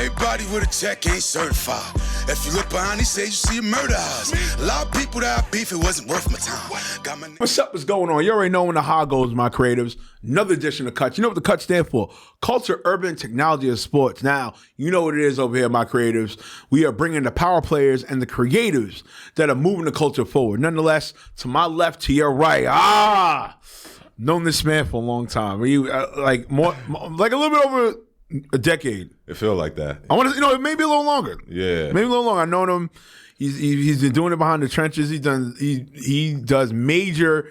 Everybody with a check ain't certified. If you look behind, he say you see a murder house. A lot of people that I beef, it wasn't worth my time. Got my What's up? What's going on? You already know when the high goes, my creatives. Another edition of Cut. You know what the Cut stand for? Culture, urban, technology, and sports. Now, you know what it is over here, my creatives. We are bringing the power players and the creators that are moving the culture forward. Nonetheless, to my left, to your right. Known this man for a long time. Like a little bit over a decade. It feel like that. I want to, maybe a little longer. Yeah, maybe a little longer. I've known him. He's been doing it behind the trenches. He does major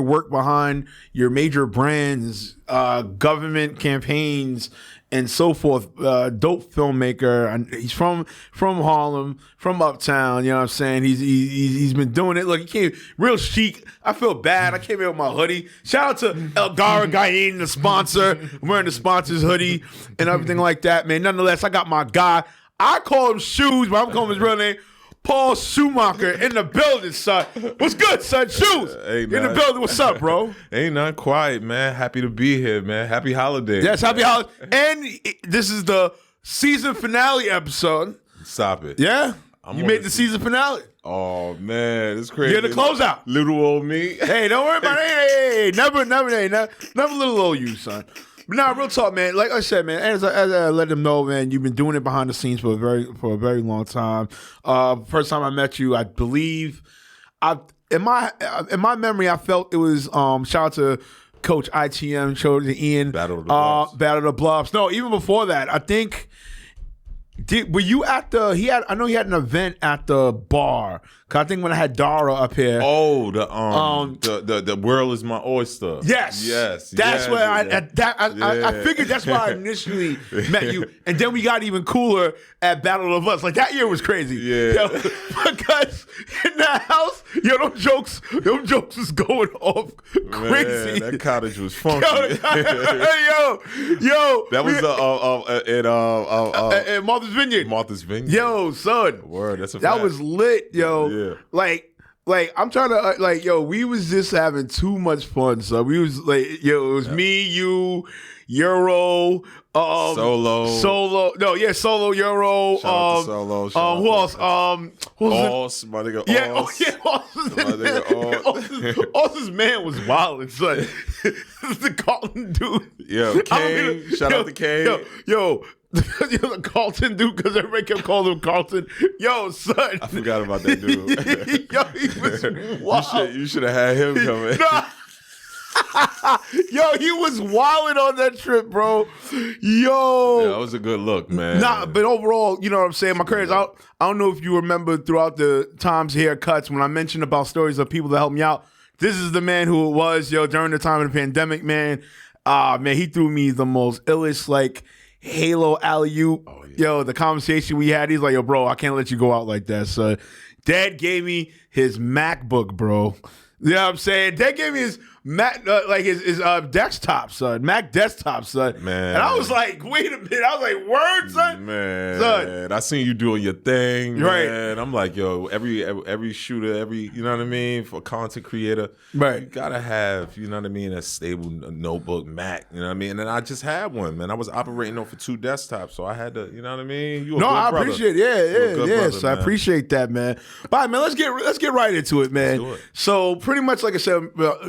work behind your major brands, government campaigns, and so forth. Dope filmmaker. And he's from Harlem, from Uptown. You know what I'm saying? He's been doing it. Look, he came real chic. I feel bad. I came here with my hoodie. Shout out to Elgara Gain, the sponsor. I'm wearing the sponsor's hoodie and everything like that, man. Nonetheless, I got my guy. I call him Shoes, but I'm calling him his real name. Shaun Shoemaker in the building, son. What's good, son? Shoes hey, in the building. What's up, bro? Ain't nothing quiet, man. Happy to be here, man. Happy holidays. Yes, happy holidays. And this is the season finale episode. Stop it. Yeah? You made the season finale. Oh, man. It's crazy. You're the closeout. Little old me. Hey, don't worry about it. Hey, never little old you, son. But nah, real talk, man. Like I said, man, as I let them know, man, you've been doing it behind the scenes for a very long time. First time I met you, I believe, in my memory, I felt it was shout out to Coach ITM, shout out to Ian. Battle of the Bluffs. Battle of the Bluffs. No, even before that, I think. Were you at I know he had an event at the bar. Cause I think when I had Dara up here. Oh, the world is my oyster. Yes. That's where I figured that's where I initially met you. And then we got even cooler at Battle of Us. Like that year was crazy. Yeah. Because in that house, them jokes was going off crazy. Man, that cottage was funky. Yo. That was at Martha's Vineyard. Martha's Vineyard. Yo, son. Word, that's a that fact. was lit, yo. Yeah. Like I'm trying to we was just having too much fun. So we was like, it was me, you, Euro, Solo. No, yeah, Solo, Euro. Shout out to Solo. Who else? Oz, my nigga. Oz's man was wild, son. The Carlton dude. Yo, Kane. Shout out to Kane. Yo. The Carlton dude, because everybody kept calling him Carlton. Yo, son. I forgot about that dude. Yo, he was wild. You should have had him coming. Nah. Yo, he was wilding on that trip, bro. Yo. Yeah, that was a good look, man. Nah, but overall, you know what I'm saying? My careers, I don't know if you remember throughout the times haircuts when I mentioned about stories of people that helped me out. This is the man who it was, during the time of the pandemic, man. Man, he threw me the most illest, Halo alley-oop. Oh, yeah. Yo, the conversation we had, he's like, yo, bro, I can't let you go out like that, son. Dad gave me his MacBook, bro. You know what I'm saying? Dad gave me his Mac, his desktop, son. Mac desktop, son. Man. And I was like, wait a minute. I was like, word, son? Man. Son. I seen you doing your thing, right. Man. I'm like, yo, every shooter, you know what I mean? For a content creator, right. You gotta have, you know what I mean, a stable notebook, Mac, you know what I mean? And I just had one, man. I was operating off of 2 desktops, so I had to, you know what I mean? You a no, good I brother. appreciate it. Yeah. So I man. appreciate that, man. All right, man, let's get right into it, man. Let's do it. So pretty much, like I said,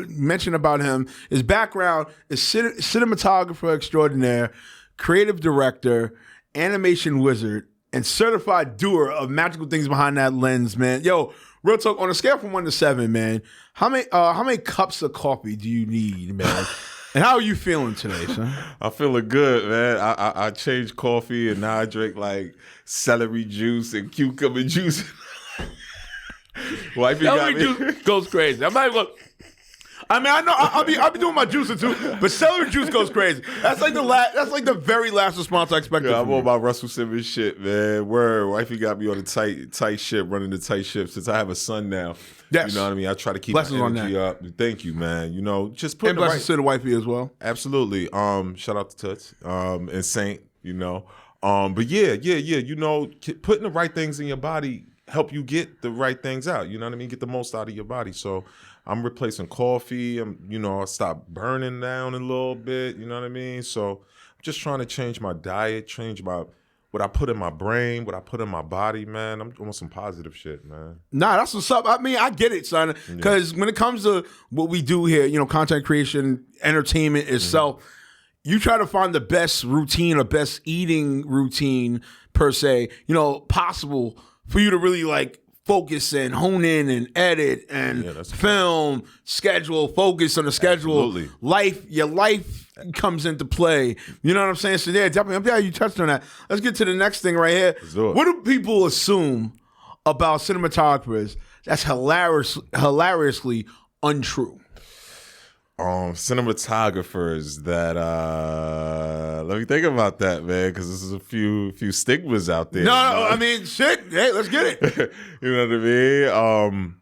mentioned about him, his background is cinematographer extraordinaire, creative director, animation wizard, and certified doer of magical things behind that lens, man. Yo, real talk, on a scale from 1 to 7, man, how many cups of coffee do you need, man? And how are you feeling today, son? I'm feeling good, man. I changed coffee and now I drink celery juice and cucumber juice. Wifey got me. Juice goes crazy. I'm not even gonna, I know I'll be doing my juicing too, but celery juice goes crazy. That's like the very last response I expected. Yeah, I'm on my Russell Simmons shit, man. Word, wifey got me on the tight ship, running the tight ship since I have a son now. Yes. You know what I mean? I try to keep blessings my energy on up. Thank you, man. You know, just put and blessings to the wifey as well. Absolutely. Shout out to Toots and Saint. You know, but yeah. You know, putting the right things in your body help you get the right things out. You know what I mean? Get the most out of your body. So I'm replacing coffee. I stopped burning down a little bit. You know what I mean? So I'm just trying to change my diet, change my what I put in my brain, what I put in my body, man. I'm on some positive shit, man. Nah, that's what's up. I mean, I get it, son. Because when it comes to what we do here, content creation, entertainment itself, you try to find the best routine or best eating routine per se, possible for you to really like focus and hone in and edit and film, schedule, focus on the schedule. Absolutely. Your life comes into play. You know what I'm saying? So yeah, definitely. I'm glad you touched on that. Let's get to the next thing right here. What do people assume about cinematographers that's hilariously untrue? Cinematographers that let me think about that, man, because there's a few stigmas out there. No, I mean, shit. Hey, let's get it. You know what I mean?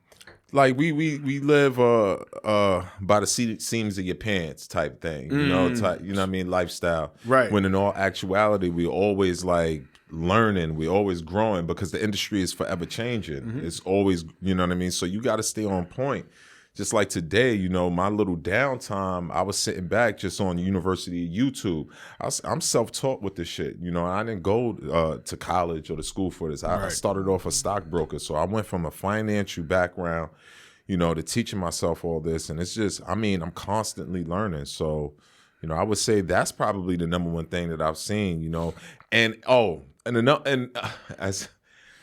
Like we live by the seams of your pants type thing, you know what I mean, lifestyle. Right. When in all actuality, we always like learning, we always growing because the industry is forever changing. It's always, you know what I mean? So you got to stay on point. Just like today, my little downtime, I was sitting back just on University YouTube. I'm self-taught with this shit. I didn't go to college or to school for this. I started off a stockbroker. So I went from a financial background, to teaching myself all this. And it's just, I'm constantly learning. So, I would say that's probably the number one thing that I've seen, And as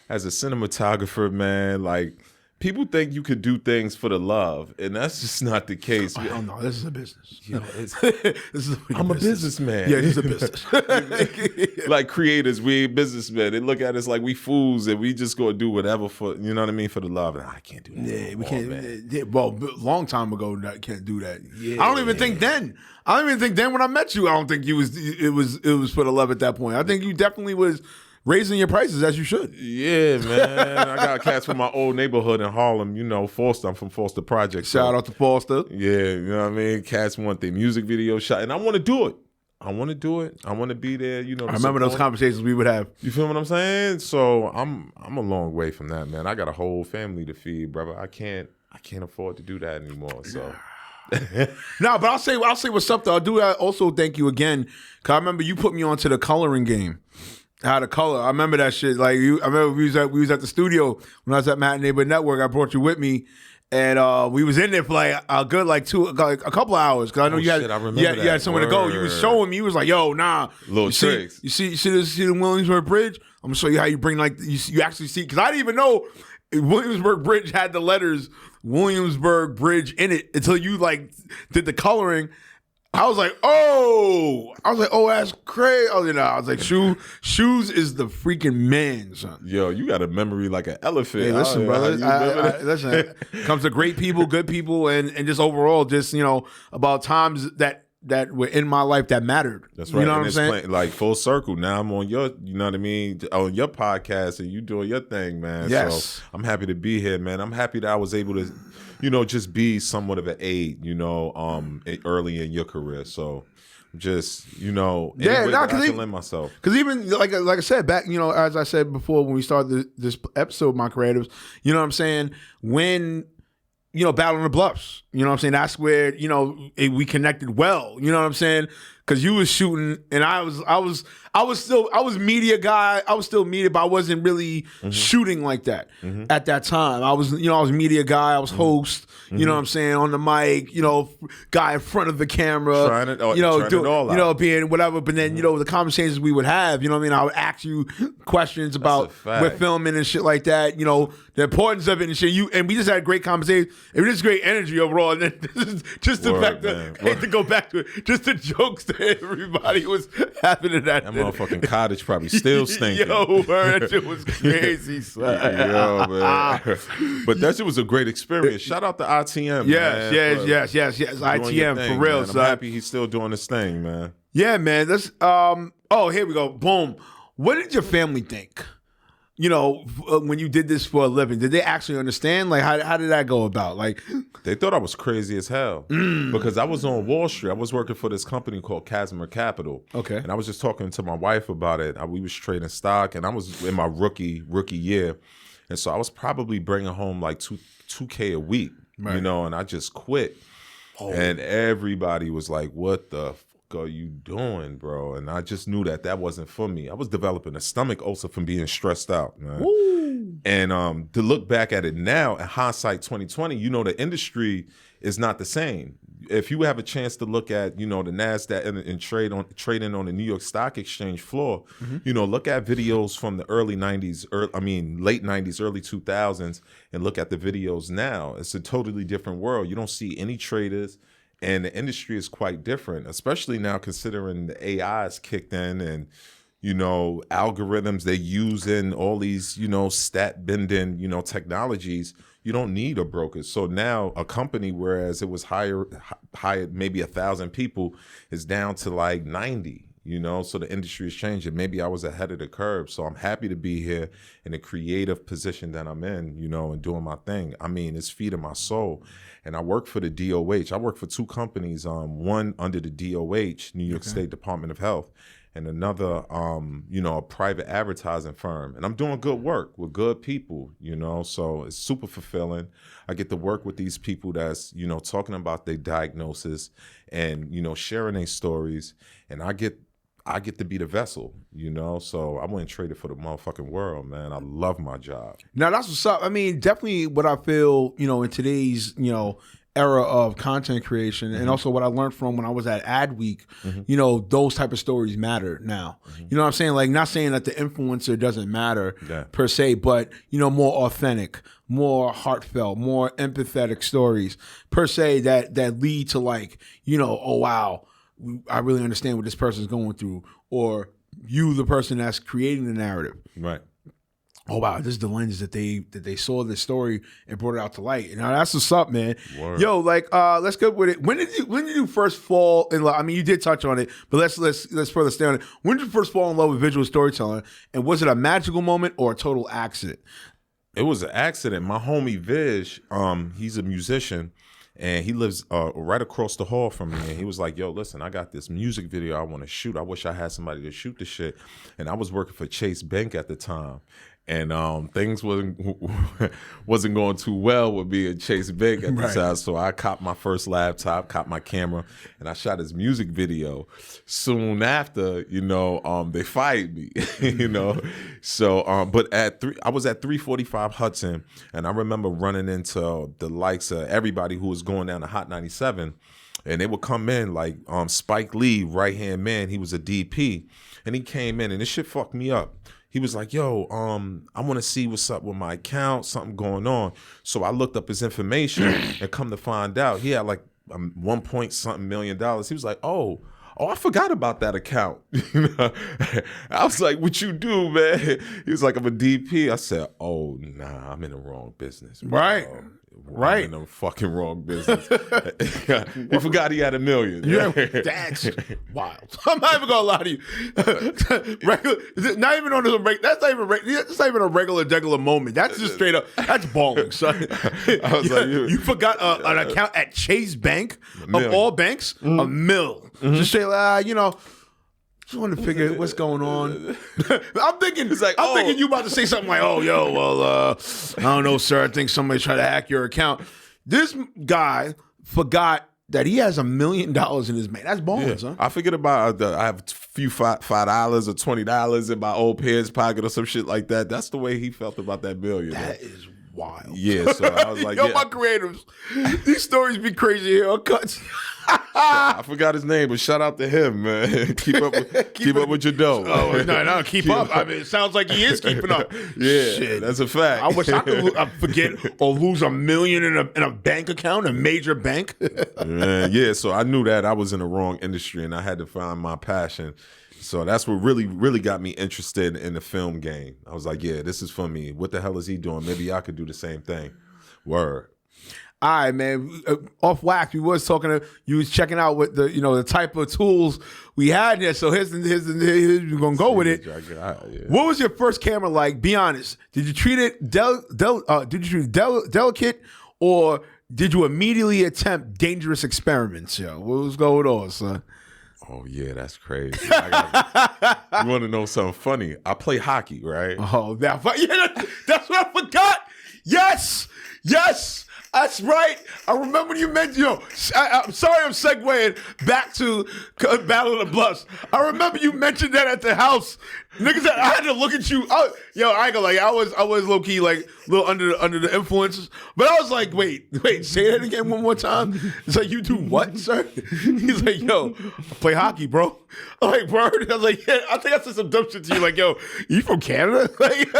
a cinematographer, man, like, people think you could do things for the love, and that's just not the case. Oh, hell no, this is a business. I'm a businessman. Yeah, this is a business. Like creators, we businessmen. They look at us like we fools, and we just go do whatever for, you know what I mean, for the love. And I can't do that. Yeah, we can't. Man. Yeah, well, long time ago, I can't do that. Yeah. I don't even think then. When I met you, I don't think it was for the love at that point. I think you definitely was raising your prices as you should. Yeah, man. I got cats from my old neighborhood in Harlem, Foster. I'm from Foster Project. Shout out to Foster. Yeah, you know what I mean? Cats want their music video shot, and I want to do it. I want to be there, I remember those conversations we would have. You feel what I'm saying? So I'm a long way from that, man. I got a whole family to feed, brother. I can't afford to do that anymore, so... No, but I'll say what's up, though. I do also thank you again, because I remember you put me onto the coloring game. How to color. I remember that shit. Like I remember we was at the studio when I was at Matt Neighbor Network. I brought you with me, and we was in there for like a good a couple of hours. Cause I know you had somewhere to go. You was showing me. You was like, "Yo, nah." Little tricks. You see the Williamsburg Bridge. I'm gonna show you how you bring you actually see, because I didn't even know Williamsburg Bridge had the letters Williamsburg Bridge in it until you did the coloring. I was like, oh, that's crazy. Oh, I was like, shoes is the freaking man, son. Yo, you got a memory like an elephant. Hey, listen, brother. Listen, comes to great people, good people, and just overall, just about times that were in my life that mattered. That's right. You know what I'm saying? Like full circle. Now I'm on your, you know what I mean, on your podcast, and you doing your thing, man. Yes. So I'm happy to be here, man. I'm happy that I was able to, just be somewhat of an aid, early in your career. So just, I can lend myself. Because even like I said back, as I said before when we started this episode, my creatives, you know what I'm saying? When Battle on the Bluffs, you know what I'm saying? That's where, we connected well, you know what I'm saying? Because you was shooting and I was media guy. I was still media, but I wasn't really shooting like that at that time. I was media guy. I was host, you know what I'm saying, on the mic, guy in front of the camera, trying it all out. Being whatever. But then, the conversations we would have, you know what I mean? I would ask you questions about we're filming and shit like that, the importance of it and shit. And we just had a great conversation. It was just great energy overall. And then this is just the fact that, I hate to go back to it, just the jokes that everybody was having in that motherfucking cottage probably still stinking. Yo, that shit was crazy, son. Yo, man. But that shit was a great experience. Shout out to ITM, yes, man. Yes. ITM, thing, for real, man. son. I'm happy he's still doing his thing, man. Yeah, man. That's here we go. Boom. What did your family think? When you did this for a living, did they actually understand? Like, how did that go about? Like, they thought I was crazy as hell because I was on Wall Street. I was working for this company called Casimir Capital. Okay. And I was just talking to my wife about it. We was trading stock, and I was in my rookie year. And so I was probably bringing home like $2K a week, and I just quit. Oh. And everybody was like, what the fuck fuck are you doing, bro? And I just knew that wasn't for me. I was developing a stomach ulcer from being stressed out, man. Woo. And to look back at it now, in hindsight 2020, you know, the industry is not the same. If you have a chance to look at, you know, the NASDAQ and trading on the New York Stock Exchange floor, you know, look at videos from the late 90s, early 2000s, and look at the videos now. It's a totally different world. You don't see any traders, and the industry is quite different, especially now considering the AI is kicked in and, you know, algorithms they use in all these, you know, stat bending, you know, technologies. You don't need a broker. So now a company, whereas it was hired maybe 1,000 people, is down to like 90, you know? So the industry is changing. Maybe I was ahead of the curve. So I'm happy to be here in the creative position that I'm in, you know, and doing my thing. I mean, it's feeding my soul. And I work for the DOH. I work for two companies, one under the DOH, New York State Department of Health, and another, you know, a private advertising firm. And I'm doing good work with good people, you know, so it's super fulfilling. I get to work with these people that's, you know, talking about their diagnosis and, you know, sharing their stories. And I get to be the vessel, you know, so I wouldn't trade it for the motherfucking world, man. I love my job. Now, that's what's up. I mean, definitely what I feel, you know, in today's, you know, era of content creation, and also what I learned from when I was at Adweek, you know, those type of stories matter now. You know what I'm saying? Like, not saying that the influencer doesn't matter per se, but, you know, more authentic, more heartfelt, more empathetic stories per se that lead to, like, you know, oh, wow, I really understand what this person's going through, or you, the person that's creating the narrative. Right. Oh wow, this is the lens that they saw this story and brought it out to light. And now that's what's up, man. Word. Yo, like, let's go with it. When did you first fall in love? I mean, you did touch on it, but let's further stay on it. When did you first fall in love with visual storytelling? And was it a magical moment or a total accident? It was an accident. My homie Vish, he's a musician, and he lives right across the hall from me. And he was like, yo, listen, I got this music video I want to shoot. I wish I had somebody to shoot the shit. And I was working for Chase Bank at the time. And things wasn't going too well with me at Chase Bank at the time. So I copped my first laptop, copped my camera, and I shot his music video. Soon after, you know, they fired me, you know. So, but I was at 345 Hudson, and I remember running into the likes of everybody who was going down to Hot 97. And they would come in like Spike Lee, right-hand man. He was a DP. And he came in, and this shit fucked me up. He was like, yo, I want to see what's up with my account, something going on. So I looked up his information and come to find out he had like $1.something million. He was like, oh, I forgot about that account. You know? I was like, what you do, man? He was like, I'm a DP. I said, oh, nah, I'm in the wrong business. Bro. Right. I'm in the fucking wrong business. He forgot he had $1 million. Yeah, that's wild. I'm not even gonna lie to you. Not even on this. That's not even a regular moment. That's just straight up. That's balling, son. I was like, you forgot an account at Chase Bank of all banks, $1 million. Just straight, you know. Just wanted to figure out what's going on. I'm thinking you about to say something like, "Oh, yo, well, I don't know, sir. I think somebody tried to hack your account." This guy forgot that he has $1 million in his bank. That's balling, son. I forget about I have a few $5 or $20 in my old pants pocket or some shit like that. That's the way he felt about that $1 million. That is wild. Yeah, so I was like, yo, my creatives, these stories be crazy here. Cuts. I forgot his name, but shout out to him, man. Keep up with your dough. Oh no, keep up. I mean, it sounds like he is keeping up. Yeah, shit, that's a fact. I wish I could forget or lose $1 million in a bank account, a major bank. Man, yeah, so I knew that I was in the wrong industry, and I had to find my passion. So that's what really got me interested in the film game. I was like, yeah, this is for me. What the hell is he doing? Maybe I could do the same thing. Word. All right, man. Off wax, you was checking out what the type of tools we had there. So here's we're gonna go with it. Yeah. What was your first camera like? Be honest. Did you treat it delicate, or did you immediately attempt dangerous experiments? Yo, what was going on, son? Oh yeah, that's crazy. You want to know something funny? I play hockey, right? Oh, that's what I forgot. Yes. That's right. I remember when you mentioned, I'm sorry I'm segueing back to Battle of the Bluffs. I remember you mentioned that at the house. Niggas, I had to look at you. I ain't gonna lie, I was low key like a little under the influences. But I was like, wait, say that again one more time. It's like, you do what, sir? He's like, yo, I play hockey, bro. I'm like, word? I was like, yeah, I think I said some dumb shit to you. Like, yo, you from Canada? Like,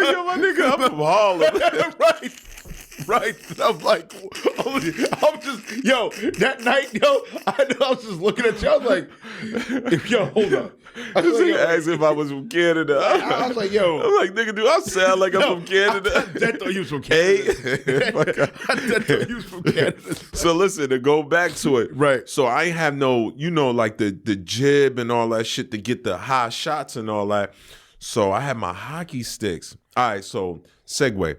Yo, my nigga, I'm from Harlem. Right. I'm like, I'm just, that night, I was just looking at you. I was like, hold up. I was This nigga asked if I was from Canada. I was like, yo. I'm like, nigga, do I sound like I'm from Canada? I thought you was from Canada. I thought you was from Canada. So listen, to go back to it. Right. So I ain't have no, like the jib and all that shit to get the high shots and all that. So I had my hockey sticks. All right, so segue.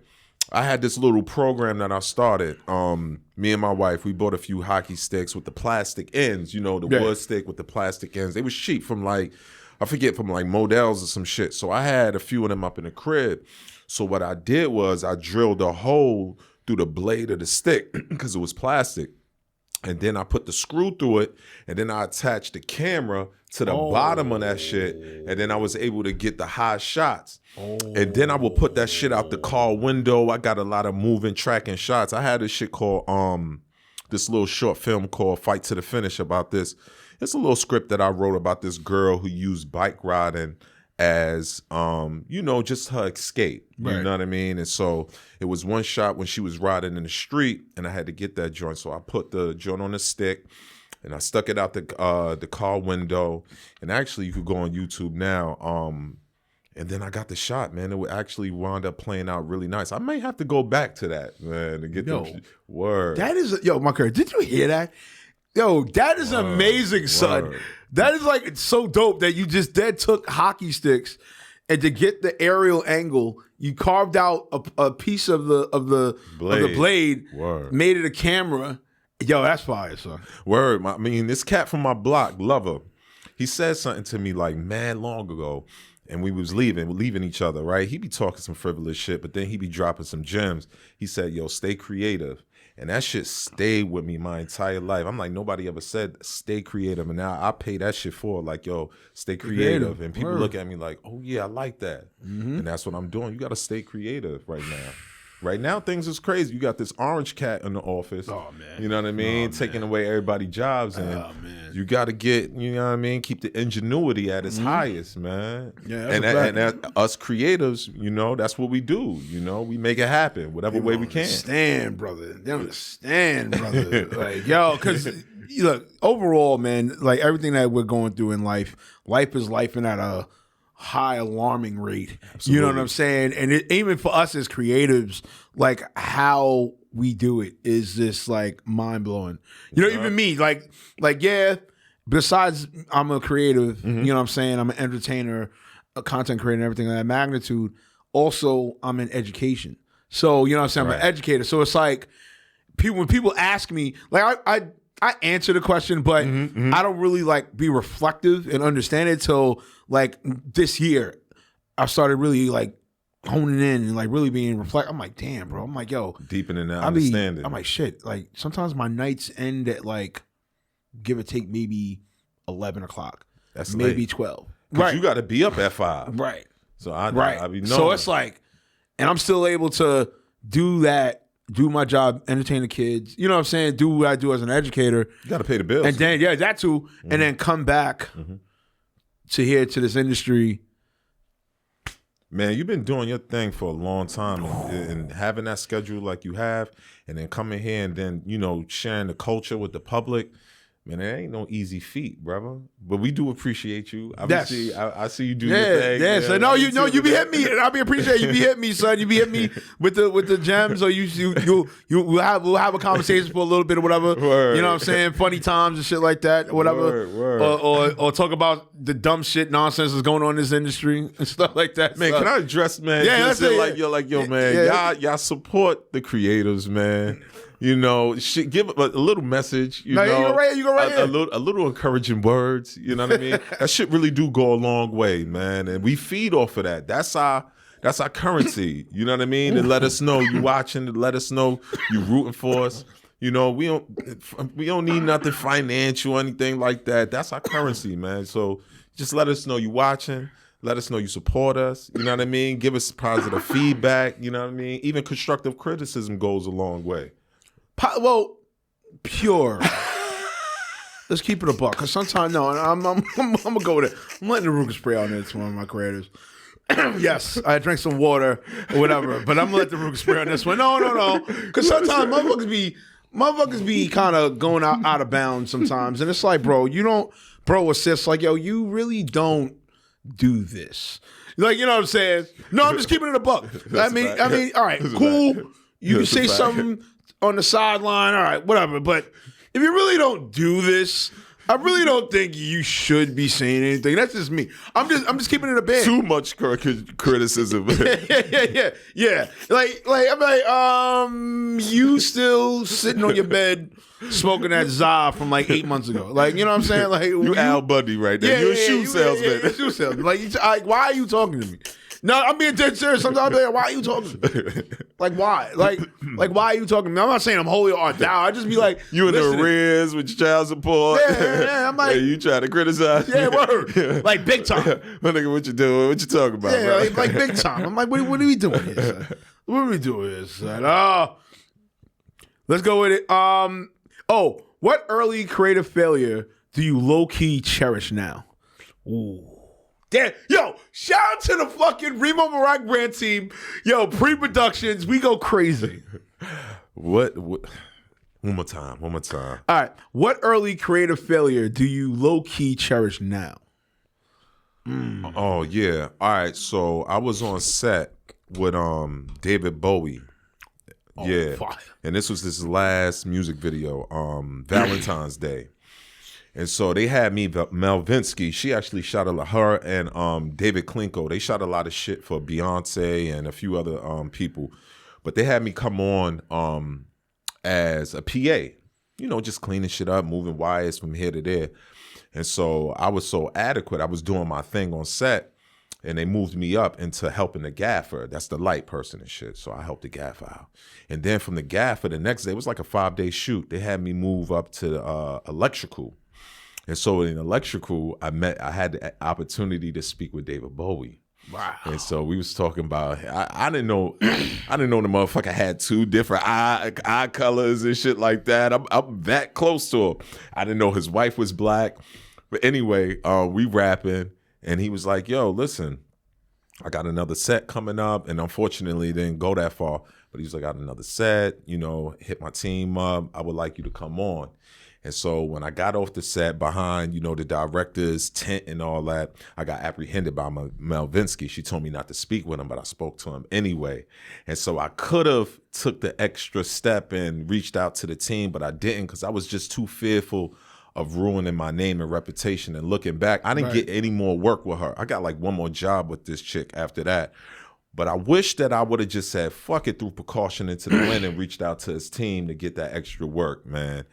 I had this little program that I started. Me and my wife, we bought a few hockey sticks with the plastic ends, the wood stick with the plastic ends. They was cheap from like Modell's or some shit. So I had a few of them up in the crib. So what I did was I drilled a hole through the blade of the stick because it was plastic. And then I put the screw through it, and then I attached the camera to the bottom of that shit, and then I was able to get the high shots. And then I would put that shit out the car window. I got a lot of moving, tracking shots. I had this shit called, this little short film called Fight to the Finish about this. It's a little script that I wrote about this girl who used bike riding as, just her escape. Right. You know what I mean? And so it was one shot when she was riding in the street, and I had to get that joint. So I put the joint on the stick, and I stuck it out the car window. And actually, you could go on YouTube now. And then I got the shot, man. It actually wound up playing out really nice. I may have to go back to that, man, to get the word. That is, Marker, did you hear that? Yo, that is amazing, son. That is like, it's so dope that you just took hockey sticks, and to get the aerial angle, you carved out a piece of the blade, made it a camera. Yo, that's fire, son. Word. This cat from my block, Lover, he said something to me like mad long ago, and we was leaving each other, right? He be talking some frivolous shit, but then he be dropping some gems. He said, yo, stay creative. And that shit stayed with me my entire life. I'm like, nobody ever said stay creative. And now I pay that shit for, like, yo, stay creative. And people look at me like, oh, yeah, I like that. Mm-hmm. And that's what I'm doing. You got to stay creative right now. Right now, things is crazy. You got this orange cat in the office. Oh, man. You know what I mean? Taking away everybody's jobs. And you got to get, you know what I mean? Keep the ingenuity at its highest, man. Yeah, and us creatives, that's what we do. We make it happen whatever way we can. Understand, brother. They understand, brother. Like, yo, because, look, overall, man, like everything that we're going through in life is lifing at a high alarming rate. Absolutely. You know what I'm saying? And even for us as creatives, like how we do it is just like mind blowing. Even me, like besides I'm a creative, you know what I'm saying? I'm an entertainer, a content creator, and everything of that magnitude. Also, I'm in education. So, you know what I'm saying? I'm an educator. So it's like when people ask me, like I answer the question, but I don't really like be reflective and understand it till like this year. I started really like honing in and like really being reflect. I'm like, damn, bro. I'm like, yo, deepening that understanding. I'm like, shit. Like sometimes my nights end at like give or take maybe 11 o'clock. That's maybe late. 12. Right. You got to be up at 5. Right. So I be knowing. So it's like, and I'm still able to do that. Do my job, entertain the kids. You know what I'm saying? Do what I do as an educator. You got to pay the bills. And then, that too. And then come back to this industry. Man, you've been doing your thing for a long time. And having that schedule like you have, and then coming here and then, sharing the culture with the public. Man, it ain't no easy feat, brother. But we do appreciate you. I see you do your thing. Yeah, so no, you be hitting me, and I be appreciate you be hitting me, son. You be hitting me with the gems, or we'll have a conversation for a little bit or whatever. Word. You know what I'm saying? Funny times and shit like that, or whatever. Word. Or talk about the dumb shit nonsense that's going on in this industry and stuff like that. Man, so, can I address, man? Yeah, that's it. Yo, man, y'all support the creators, man. Give a little message. You go right here. A little encouraging words. You know what I mean? That shit really do go a long way, man. And we feed off of that. That's That's our currency. You know what I mean? And let us know you watching. And let us know you rooting for us. You know, we don't need nothing financial or anything like that. That's our currency, man. So just let us know you watching. Let us know you support us. You know what I mean? Give us positive feedback. You know what I mean? Even constructive criticism goes a long way. Well, pure. Let's keep it a buck. Because sometimes, no, I'm gonna go with it. I'm letting the Ruger spray on this one of my creators. Yes, I drank some water or whatever, but I'm gonna let the Ruger spray on this one. No. Because sometimes motherfuckers be kind of going out of bounds sometimes, and it's like, bro, you don't, bro, assist like, yo, you really don't do this. Like, you know what I'm saying? No, I'm just keeping it a buck. I mean, all right, cool. You can say something on the sideline, all right, whatever. But if you really don't do this, I really don't think you should be saying anything. That's just me. I'm just keeping it a bit. Too much criticism. Yeah. Like I'm like, you still sitting on your bed smoking that za from like 8 months ago. Like, you know what I'm saying? Like, you Al Bundy right there. You're a shoe salesman. Yeah, shoe salesman. Like, why are you talking to me? No, I'm being dead serious. Sometimes I'm like, why are you talking to me? Like, why? Like, why are you talking to me? I'm not saying I'm holy or down. I just be like, you in the arrears with your child support. Yeah. I'm like, you trying to criticize? Yeah, word. Yeah. Like, big time. Well, nigga, what you doing? What you talking about? Yeah, like big time. I'm like, what are we doing here, son? What are we doing here, son? Let's go with it. What early creative failure do you low-key cherish now? Ooh. Damn, yo, shout out to the fucking Remo Marak brand team. Yo, pre-productions, we go crazy. What? One more time. All right, what early creative failure do you low-key cherish now? Oh, yeah. All right, so I was on set with David Bowie. Yeah, fire. And this was his last music video, Valentine's Day. And so they had me, Melvinsky. She actually shot her and David Klinko. They shot a lot of shit for Beyonce and a few other people. But they had me come on as a PA, you know, just cleaning shit up, moving wires from here to there. And so I was so adequate. I was doing my thing on set, and they moved me up into helping the gaffer. That's the light person and shit. So I helped the gaffer out. And then from the gaffer, the next day, it was like a 5-day shoot. They had me move up to electrical. And so in electrical, I had the opportunity to speak with David Bowie. Wow. And so we was talking about, I didn't know the motherfucker had 2 different eye colors and shit like that. I'm that close to him. I didn't know his wife was black. But anyway, we rapping, and he was like, yo, listen, I got another set coming up, and unfortunately it didn't go that far. But he was like, I got another set, you know, hit my team up. I would like you to come on. And so when I got off the set behind, you know, the director's tent and all that, I got apprehended by Melvinsky. She told me not to speak with him, but I spoke to him anyway. And so I could have took the extra step and reached out to the team, but I didn't because I was just too fearful of ruining my name and reputation. And looking back, I didn't get any more work with her. I got like one more job with this chick after that. But I wish that I would have just said, fuck it, threw precaution into the wind and reached out to his team to get that extra work, man.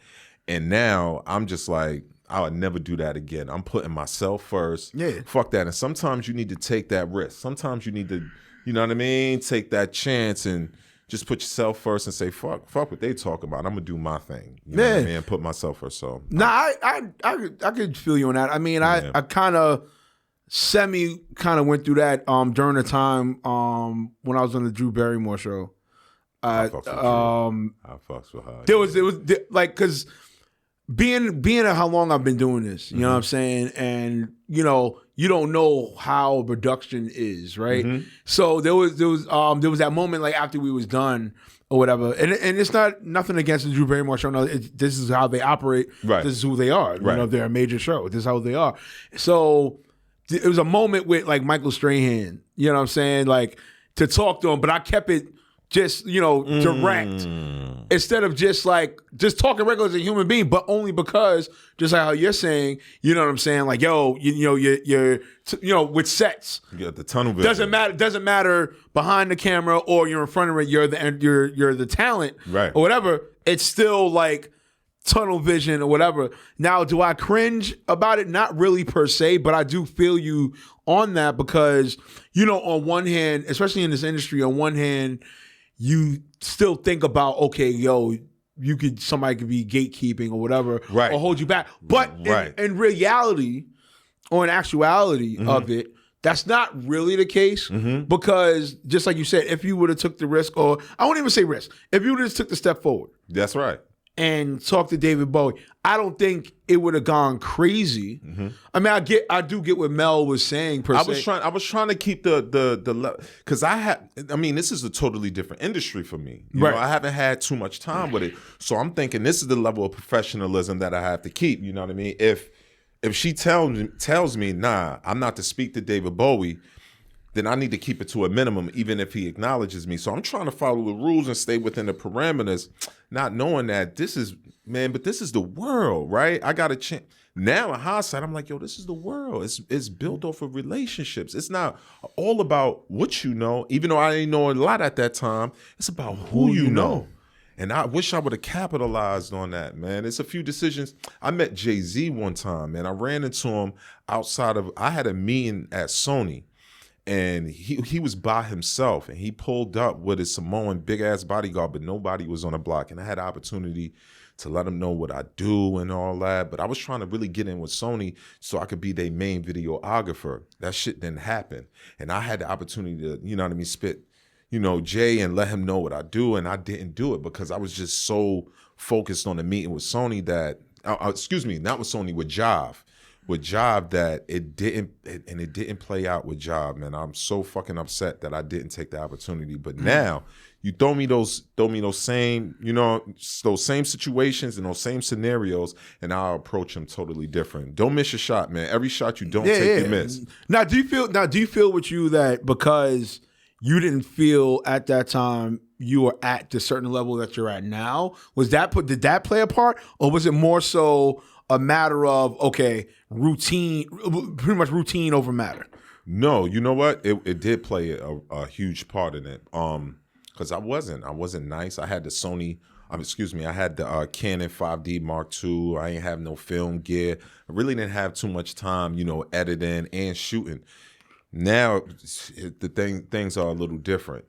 And now I'm just like, I would never do that again. I'm putting myself first. Yeah. Fuck that. And sometimes you need to take that risk. Sometimes you need to, you know what I mean? Take that chance and just put yourself first and say, fuck what they talk about. I'm gonna do my thing. You know what I mean? Put myself first. So I could feel you on that. I mean, I kind of went through that during the time when I was on the Drew Barrymore show. I fucks with her. There was like, because being at how long I've been doing this, you know what I'm saying? And, you know, you don't know how production is, right? Mm-hmm. So there was that moment like after we was done or whatever. And it's not nothing against the Drew Barrymore show. No, this is how they operate. Right. This is who they are. Right. You know, they're a major show. This is how they are. So it was a moment with like Michael Strahan, you know what I'm saying? Like to talk to him, but I kept it just, you know, direct instead of just talking regular as a human being, but only because just like how you're saying, you know what I'm saying? Like, yo, you're with sets. You got the tunnel vision. Doesn't matter behind the camera or you're in front of it, you're the talent, right, or whatever. It's still like tunnel vision or whatever. Now, do I cringe about it? Not really per se, but I do feel you on that because, on one hand, especially in this industry, on one hand, you still think about, okay, somebody could be gatekeeping or whatever, right, or hold you back. But in reality, or in actuality of it, that's not really the case because just like you said, if you would have took the risk, or I won't even say risk, if you would have took the step forward. That's right. And talked to David Bowie, I don't think it would have gone crazy. I mean, I do get what Mel was saying per se. I was trying to keep the because this is a totally different industry for me. You know, I haven't had too much time with it. So I'm thinking this is the level of professionalism that I have to keep. You know what I mean? If she tells me, nah, I'm not to speak to David Bowie, then I need to keep it to a minimum, even if he acknowledges me. So I'm trying to follow the rules and stay within the parameters, not knowing that this is the world, right? I got to change. Now in hindsight, I'm like, this is the world. It's built off of relationships. It's not all about what you know, even though I didn't know a lot at that time. It's about who you know. And I wish I would have capitalized on that, man. It's a few decisions. I met Jay-Z one time, man. I ran into him I had a meeting at Sony. And he was by himself, and he pulled up with his Samoan big-ass bodyguard, but nobody was on the block. And I had the opportunity to let him know what I do and all that. But I was trying to really get in with Sony so I could be their main videographer. That shit didn't happen. And I had the opportunity to, spit, Jay and let him know what I do. And I didn't do it because I was just so focused on the meeting with Sony that, not with Sony, with Jive. With Job that it didn't play out with Job, man. I'm so fucking upset that I didn't take the opportunity. But now you throw me those same, those same situations and those same scenarios, and I'll approach them totally different. Don't miss your shot, man. Every shot you don't take, you miss. Now, do you feel with you that because you didn't feel at that time you were at the certain level that you're at now, did that play a part, or was it more so a matter of, routine, pretty much routine over matter? No, you know what? It did play a huge part in it. Because I wasn't nice. I had the Sony, I had the Canon 5D Mark II. I ain't have no film gear. I really didn't have too much time, editing and shooting. Now things are a little different.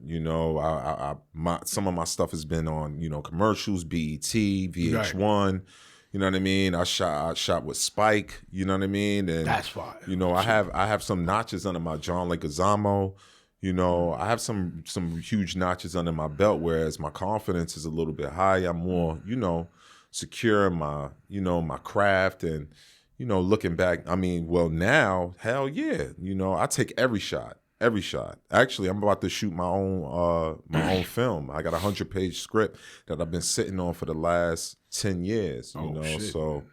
Some of my stuff has been on, commercials, BET, VH1. Right. You know what I mean? I shot with Spike. You know what I mean? And that's fine. I have some notches under my John Leguizamo. I have some huge notches under my belt, whereas my confidence is a little bit high. I'm more, secure in my, my craft, and looking back. Now, hell yeah, I take every shot. Every shot. Actually, I'm about to shoot my own film. I got a 100-page script that I've been sitting on for the last 10 years. So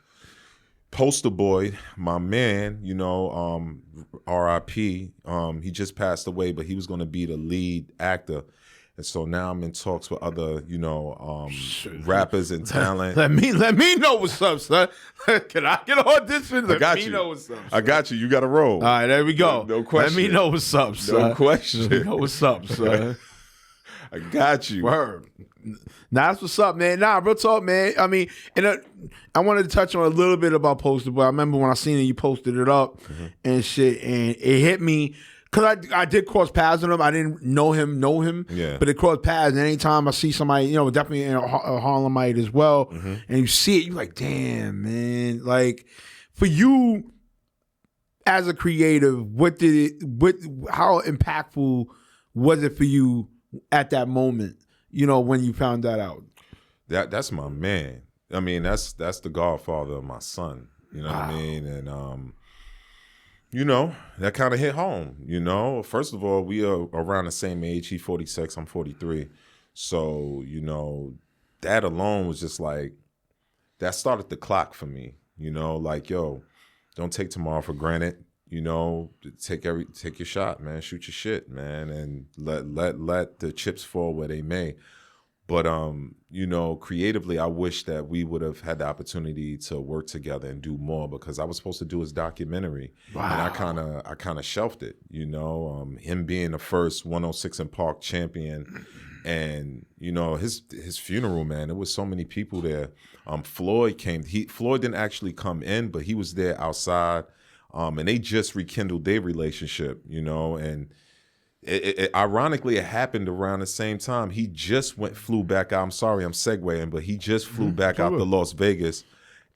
Poster Boy, my man, R.I.P. He just passed away, but he was going to be the lead actor. And so now I'm in talks with other, rappers and talent. Let me know what's up, son. Can I get an audition? Let me know what's up, son. I got you. You got to roll. All right, there we go. No question. Let me know what's up, son. No question. Let me know what's up, son. I got you. Word. Nah, that's what's up, man. Nah, real talk, man. I mean, I wanted to touch on a little bit about Poster Boy. I remember when I seen it, you posted it up and shit, and it hit me. Because I did cross paths with him. I didn't know him. Yeah. But it crossed paths. And anytime I see somebody, definitely a Harlemite as well, and you see it, you're like, damn, man. Like, for you as a creative, how impactful was it for you at that moment, when you found that out? That's my man. I mean, that's the godfather of my son. You know what I mean? And that kind of hit home, First of all, we are around the same age. He's 46, I'm 43. So, that alone was just like, that started the clock for me, like, yo, don't take tomorrow for granted. Take your shot, man. Shoot your shit, man, and let the chips fall where they may. But creatively, I wish that we would have had the opportunity to work together and do more, because I was supposed to do his documentary, and I kind of shelved it. Him being the first 106 and Park champion, And you know, his funeral, man, there was so many people there. Floyd came. Floyd didn't actually come in, but he was there outside. And they just rekindled their relationship, you know, and ironically, it happened around the same time. He just flew back out. I'm sorry, I'm segueing, but he just flew back out to Las Vegas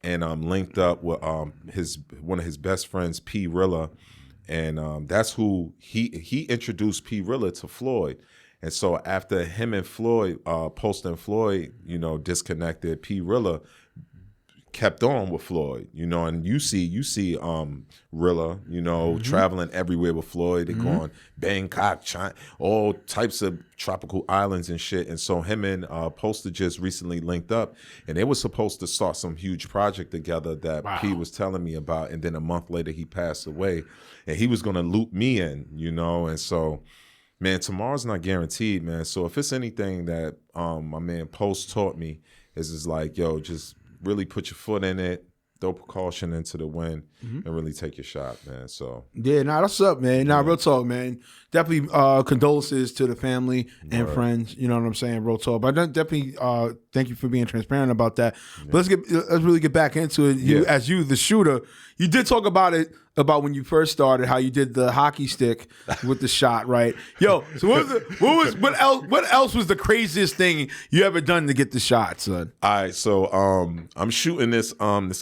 and linked up with one of his best friends, P. Rilla, and that's who he introduced P. Rilla to Floyd. And so after him and Floyd, Post and Floyd, you know, disconnected, P. Rilla kept on with Floyd, you know, and you see Rilla, you know, traveling everywhere with Floyd. They're going Bangkok, China, all types of tropical islands and shit. And so him and Poster just recently linked up, and they were supposed to start some huge project together that P was telling me about. And then a month later, he passed away, and he was going to loop me in, you know. And so, man, tomorrow's not guaranteed, man. So if it's anything that my man Post taught me, is like, yo, just really put your foot in it, throw precaution into the wind, and really take your shot, man. So yeah, that's up, man. Real talk, man. Definitely condolences to the family and friends. You know what I'm saying? Real talk. But definitely thank you for being transparent about that. Yeah. But let's really get back into it. You, as the shooter, you did talk about it, about when you first started, how you did the hockey stick with the shot, right? Yo, so what else was the craziest thing you ever done to get the shot, son? All right, so I'm shooting this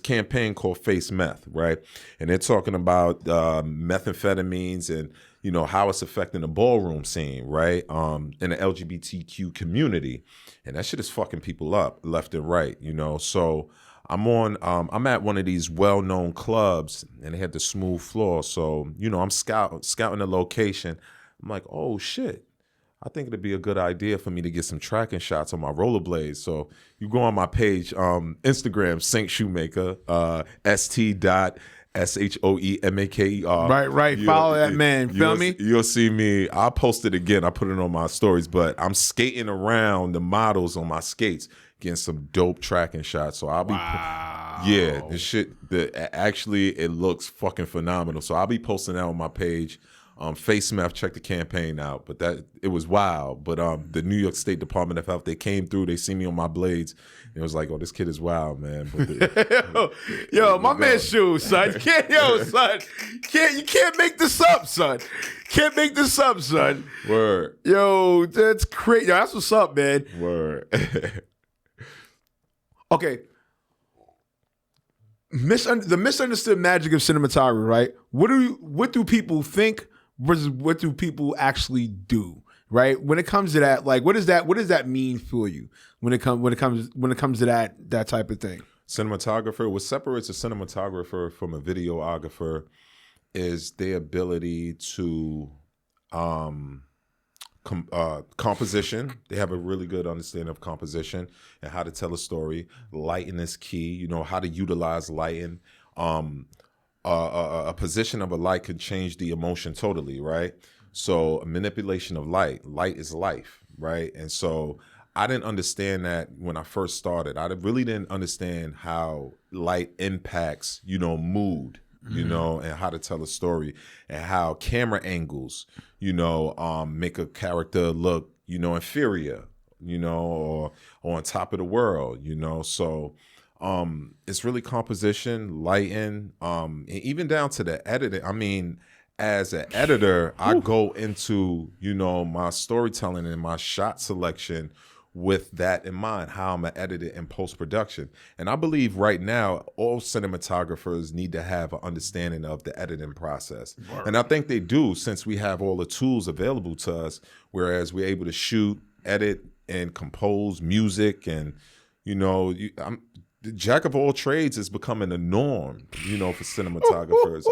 campaign called Face Meth, right? And they're talking about methamphetamines and, you know, how it's affecting the ballroom scene, right? In the LGBTQ community. And that shit is fucking people up left and right, you know? So I'm at one of these well-known clubs, and they had the smooth floor. So, you know, I'm scouting the location. I'm like, oh shit, I think it'd be a good idea for me to get some tracking shots on my rollerblades. So you go on my page, Instagram, Shaun Shoemaker, ST.SHOEMAKER. Right. Follow that man. Feel me? You'll see me. I'll post it again. I put it on my stories, but I'm skating around the models on my skates, getting some dope tracking shots. So I'll be, this shit, actually, it looks fucking phenomenal. So I'll be posting that on my page. Face Meth, check the campaign out. But it was wild. But the New York State Department of Health, they came through, they see me on my blades. And it was like, oh, this kid is wild, man. But yo, my man's shoes, son. You can't make this up, son. Can't make this up, son. Word. Yo, that's crazy. Yo, that's what's up, man. Word. Okay. The misunderstood magic of cinematography, right? What do people think versus what do people actually do, right? When it comes to that, like, what does that mean for you when it comes to that type of thing? Cinematographer, what separates a cinematographer from a videographer is their ability to composition. They have a really good understanding of composition and how to tell a story. Lighting is key. You know how to utilize lighting. A position of a light can change the emotion totally, right? So a manipulation of light is life, right? And so I didn't understand that when I first started. I really didn't understand how light impacts, you know, mood, you know, and how to tell a story, and how camera angles, you know, make a character look, you know, inferior, you know, or on top of the world, you know. So it's really composition, lighting, and even down to the editing. I mean, as an editor, I go into, you know, my storytelling and my shot selection with that in mind, how I'm gonna edit it in post-production. And I believe right now, all cinematographers need to have an understanding of the editing process. Word. And I think they do, since we have all the tools available to us, whereas we're able to shoot, edit, and compose music. And, you know, the jack of all trades is becoming a norm, you know, for cinematographers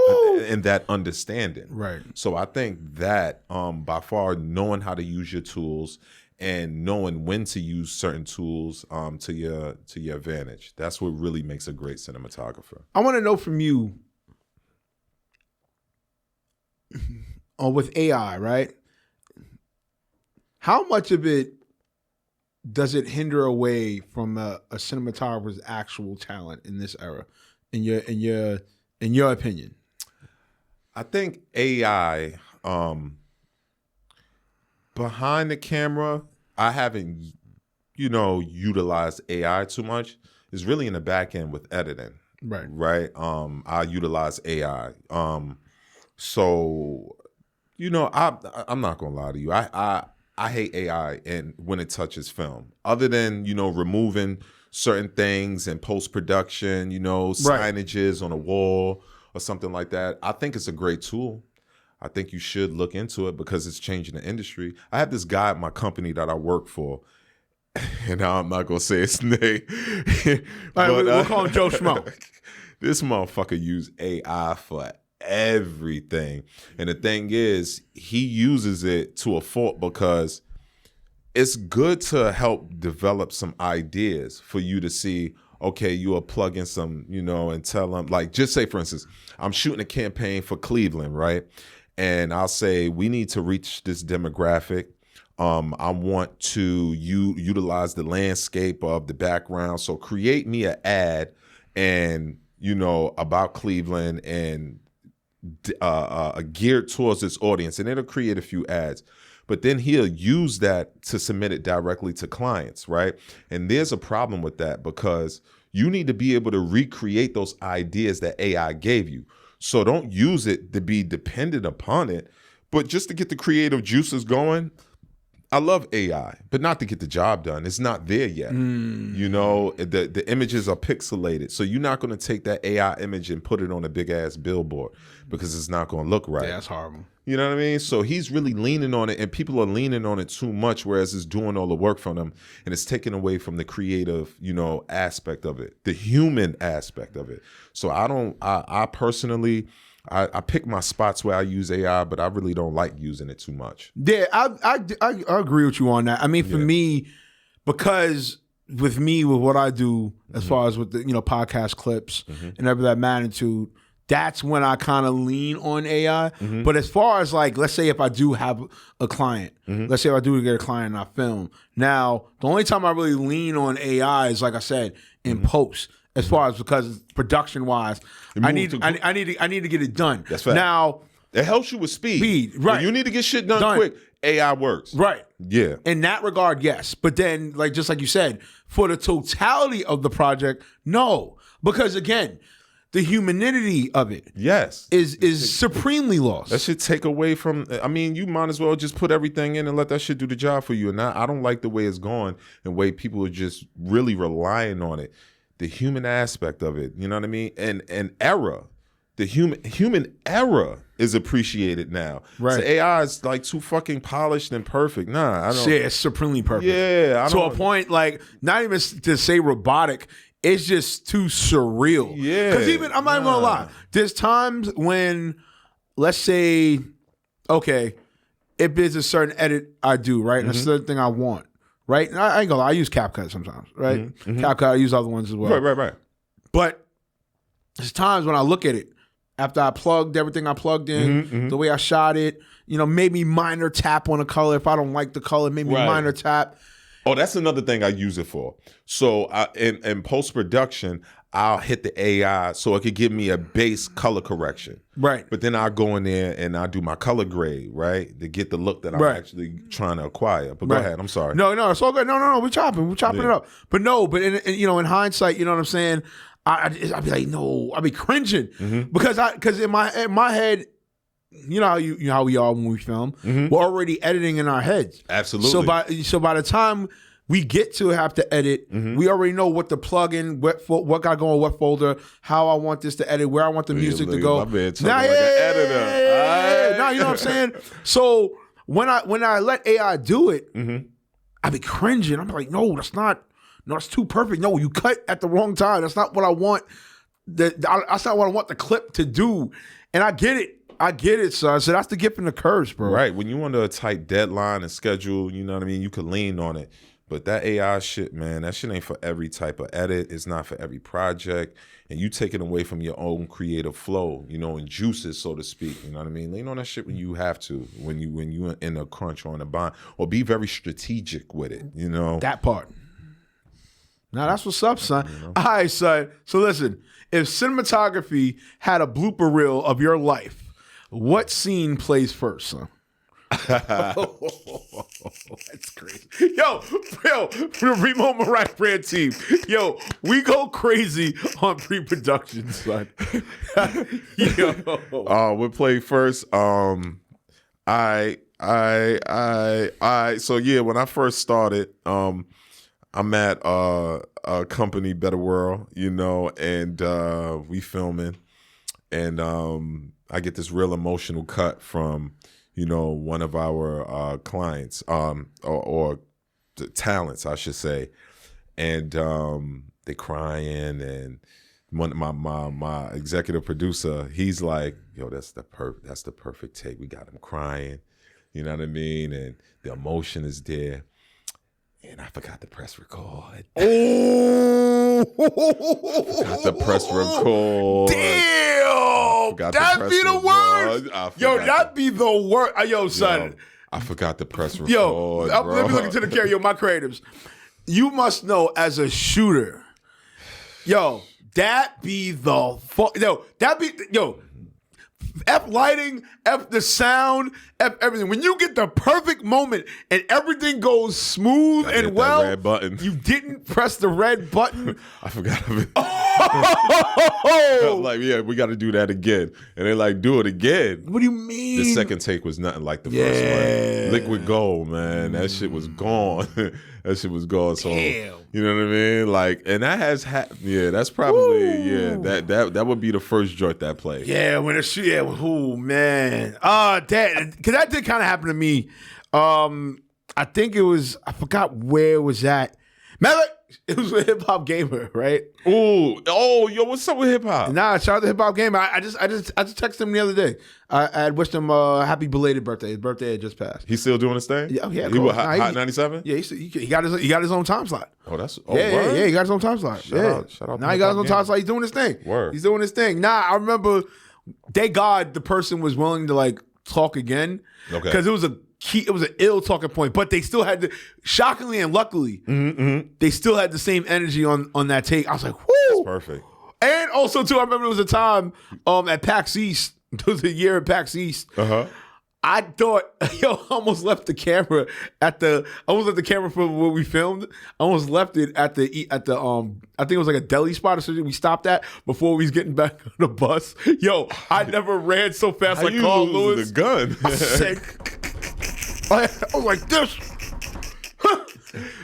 and that understanding. Right. So I think that by far, knowing how to use your tools and knowing when to use certain tools to your advantage, that's what really makes a great cinematographer. I want to know from you, with AI, right? How much of it does it hinder away from a cinematographer's actual talent in this era, in your opinion? I think AI behind the camera I haven't, utilized AI too much. It's really in the back end with editing. Right. I utilize AI. So, I'm not gonna lie to you. I hate AI and when it touches film. Other than, removing certain things in post-production, signages on a wall or something like that. I think it's a great tool. I think you should look into it because it's changing the industry. I have this guy at my company that I work for, and I'm not gonna say his name. But, we'll call him Joe Schmo. This motherfucker use AI for everything. And the thing is, he uses it to a fault because it's good to help develop some ideas for you to see, okay, you will plug in some, and tell them, like, just say, for instance, I'm shooting a campaign for Cleveland, right? And I'll say, we need to reach this demographic. I want to utilize the landscape of the background. So create me an ad and, about Cleveland and geared towards this audience, and it'll create a few ads. But then he'll use that to submit it directly to clients, right? And there's a problem with that because you need to be able to recreate those ideas that AI gave you. So don't use it to be dependent upon it, but just to get the creative juices going. I love AI, but not to get the job done. It's not there yet. The images are pixelated. So you're not going to take that AI image and put it on a big ass billboard because it's not going to look right. Yeah, that's horrible. You know what I mean? So he's really leaning on it, and people are leaning on it too much, whereas it's doing all the work for them, and it's taken away from the creative, aspect of it, the human aspect of it. So I personally, I pick my spots where I use AI, but I really don't like using it too much. Yeah, I agree with you on that. I mean, for me, because with what I do as far as with the podcast clips and every that magnitude, that's when I kind of lean on AI. But as far as like, let's say if I do have a client, let's say if I do get a client and I film. Now, the only time I really lean on AI is, like I said, in post. As far as because production wise, I need to get it done. That's right. Now it helps you with speed. Right? When you need to get shit done quick. AI works. Right. Yeah. In that regard, yes. But then, just like you said, for the totality of the project, no. Because again, the humanity of it, is supremely lost. That should take away from. I mean, you might as well just put everything in and let that shit do the job for you. And I don't like the way it's going, and the way people are just really relying on it. The human aspect of it, you know what I mean? And error, the human error is appreciated now. Right. So AI is like too fucking polished and perfect. Nah, I don't. Yeah, it's supremely perfect. Yeah, to a point, like not even to say robotic. It's just too surreal. Yeah. Because even I'm not even gonna lie. There's times when, let's say, okay, if there's a certain edit I do, right, and a certain thing I want. Right? And I ain't gonna lie, I use CapCut sometimes, right? CapCut, I use other ones as well. Right. But there's times when I look at it, after I plugged everything I plugged in, the way I shot it, maybe minor tap on a color. If I don't like the color, maybe minor tap. Oh, that's another thing I use it for. So in post-production, I'll hit the AI so it could give me a base color correction. Right. But then I'll go in there and I'll do my color grade, right? To get the look that I'm actually trying to acquire. But go ahead, I'm sorry. No, it's all good. No, we're chopping it up. But in hindsight, you know what I'm saying? I'd be like, no, I'd be cringing. Because in my head, you know how we are when we film, we're already editing in our heads. Absolutely. So by the time we get to have to edit, we already know what to plug in, what got to go in what folder, how I want this to edit, where I want the music to go. My man talking like an editor. Now you know what I'm saying? So when I let AI do it, I be cringing. I'm like, no, that's too perfect. No, you cut at the wrong time. That's not what I want. That's not what I want the clip to do. And I get it, son. So that's the gift and the curse, bro. Right. When you under a tight deadline and schedule, you know what I mean? You could lean on it. But that AI shit, man, that shit ain't for every type of edit. It's not for every project. And you take it away from your own creative flow, and juices, so to speak. You know what I mean? Lean on that shit when you have to, when you in a crunch or in a bind. Or be very strategic with it, That part. Now that's what's up, son. All right, son. So listen, if cinematography had a blooper reel of your life, what scene plays first, son? That's crazy. Yo, the Remo Marac brand team. Yo, we go crazy on pre-production, son. Yo. We'll play first. So yeah, when I first started, I'm at a company, Better World, and we filming, and I get this real emotional cut from one of our clients, or the talents, I should say, and they crying, and my executive producer, he's like, yo, that's the perfect take. We got him crying, you know what I mean, and the emotion is there. And I forgot to press record. Oh, I forgot to press record. Damn, that'd be the worst. Yo, that'd be the worst. Yo, son. I forgot to press record. Yo, let me look into the camera. Yo, my creatives. You must know, as a shooter, yo, that be the F lighting, F the sound, F everything. When you get the perfect moment and everything goes smooth and well, red button. You didn't press the red button. I forgot of it. I'm like, yeah, we got to do that again. And they're like, do it again. What do you mean? The second take was nothing like the first one. Liquid gold, man. That shit was gone. That shit was gone. So, damn. You know what I mean? Like, and that has that's probably, that would be the first joint that played. Yeah, when it's, oh man. Because that did kind of happen to me. I think it was, I forgot where it was at. Remember, it was with Hip Hop Gamer, right? Yo, what's up with hip hop? Nah, shout out to Hip Hop Gamer. I just texted him the other day. I had wished him a happy belated birthday. His birthday had just passed. He's still doing his thing? Yeah, He was Hot 97? Yeah, he got his own time slot. Yeah, he got his own time slot. Shout out now he got his own time slot. He's doing his thing. Word. He's doing his thing. Nah, I remember, thank God the person was willing to like talk again. Okay. Because it was an ill talking point, but they still had shockingly and luckily, they still had the same energy on that take. I was like, whoo. That's perfect. And also too, I remember there was a time at PAX East. There was a year at PAX East. I thought, I almost left the camera for where we filmed. I almost left it at the I think it was like a deli spot or something we stopped at before we was getting back on the bus. Yo, I never ran so fast like Carl Lewis. The gun. I was like this.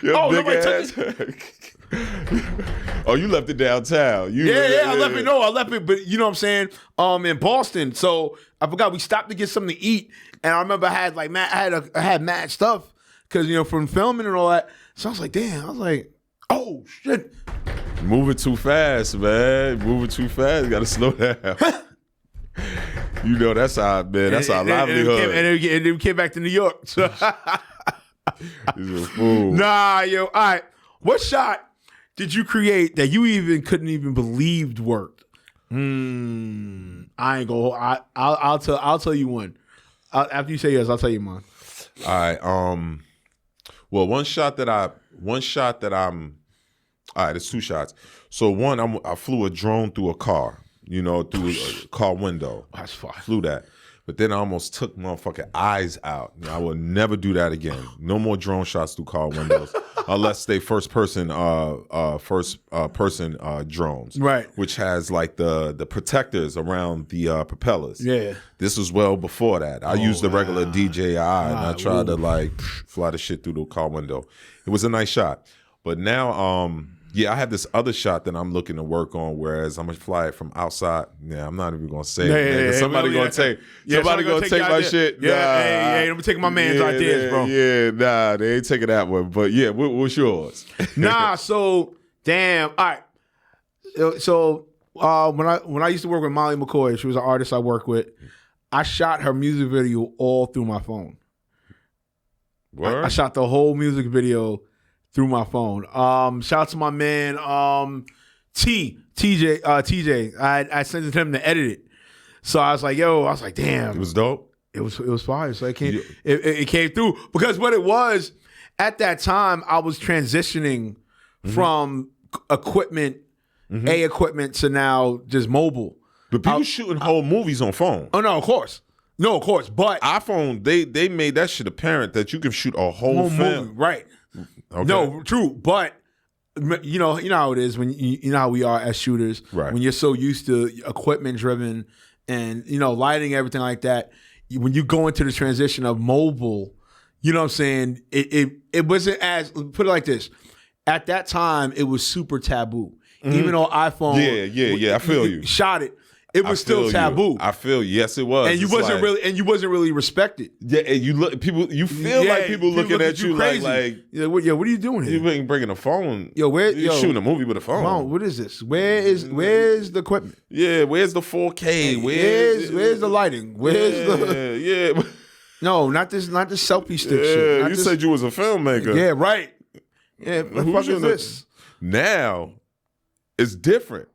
Big ass. Oh, you left it downtown. I left it. No, I left it, but you know what I'm saying? In Boston. So I forgot we stopped to get something to eat, and I remember I had like I had mad stuff because from filming and all that. So I was like, damn. I was like, oh shit. Moving too fast, man. Moving too fast. Got to slow down. That's our livelihood. And then we came back to New York. So He's a fool. Nah, yo. All right. What shot did you create that you couldn't even believed worked? I ain't gonna. I'll tell you one. After you say yours, I'll tell you mine. All right. Well, one shot that I'm. All right, it's two shots. So one, I flew a drone through a car. Through a car window. That's fine. Flew that. But then I almost took motherfucking eyes out. I will never do that again. No more drone shots through car windows, unless they first person drones, right? Which has like the protectors around the propellers. Yeah, this was well before that. I used the regular DJI and I tried to like fly the shit through the car window. It was a nice shot, but now I have this other shot that I'm looking to work on. Whereas I'm gonna fly it from outside. Yeah, I'm not even gonna say it. Somebody gonna take my shit. Yeah, don't be taking my man's ideas, bro. Yeah, nah, they ain't taking that one. But yeah, what's yours? Nah, so damn. All right. So when I used to work with Molly McCoy, she was an artist I worked with. I shot her music video all through my phone. I shot the whole music video through my phone. Shout out to my man TJ. I sent it to him to edit it. So I was like, damn. It was dope. It was fire. So it came through. Because what it was, at that time, I was transitioning from equipment to now just mobile. But people shooting whole movies on phone. Oh no, of course. No, of course, but iPhone, they made that shit apparent that you can shoot a whole film. movie, right? Okay. No, true, but you know how it is when you know how we are as shooters. Right. When you're so used to equipment driven and lighting, everything like that. When you go into the transition of mobile, you know what I'm saying? It wasn't as, put it like this. At that time, it was super taboo. Even though iPhone, I feel you. Shot it. It was still taboo. I feel you. Yes, it was. And you wasn't really respected. Yeah, and you look people. You feel like people looking at you crazy. like what are you doing here? You ain't bringing a phone. You're shooting a movie with a phone. What is this? Where's the equipment? Yeah, where's the 4K? Where's the lighting? Yeah. No, not this selfie stick shit. You said you was a filmmaker. Yeah, right. Yeah, what the fuck is this? Now it's different.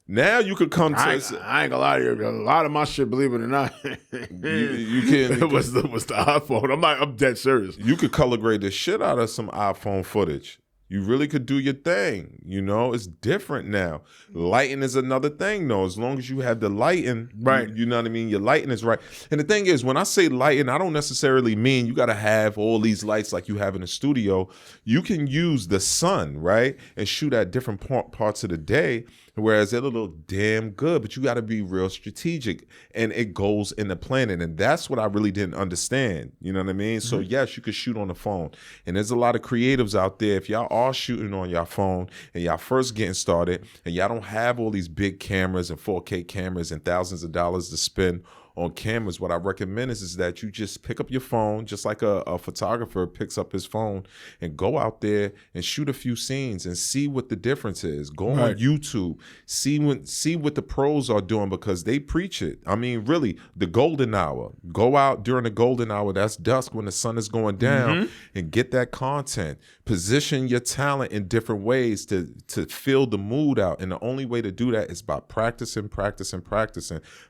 Now you could come to. I ain't gonna lie to you. A lot of my shit, believe it or not, you can. It was the iPhone. I'm dead serious. You could color grade the shit out of some iPhone footage. You really could do your thing. It's different now. Lighting is another thing, though. As long as you have the lighting, right? You know what I mean? Your lighting is right. And the thing is, when I say lighting, I don't necessarily mean you got to have all these lights like you have in a studio. You can use the sun, right? And shoot at different parts of the day. Whereas they're a little damn good, but you got to be real strategic, and it goes in the planning, and that's what I really didn't understand. You know what I mean? So yes, you could shoot on the phone, and there's a lot of creatives out there. If y'all are shooting on your phone and y'all first getting started, and y'all don't have all these big cameras and 4K cameras and thousands of dollars to spend on cameras, what I recommend is that you just pick up your phone, just like a photographer picks up his phone, and go out there and shoot a few scenes and see what the difference is. Go on YouTube, see what the pros are doing, because they preach it. I mean, really, the golden hour. Go out during the golden hour. That's dusk when the sun is going down, and get that content. Position your talent in different ways to fill the mood out. And the only way to do that is by practicing.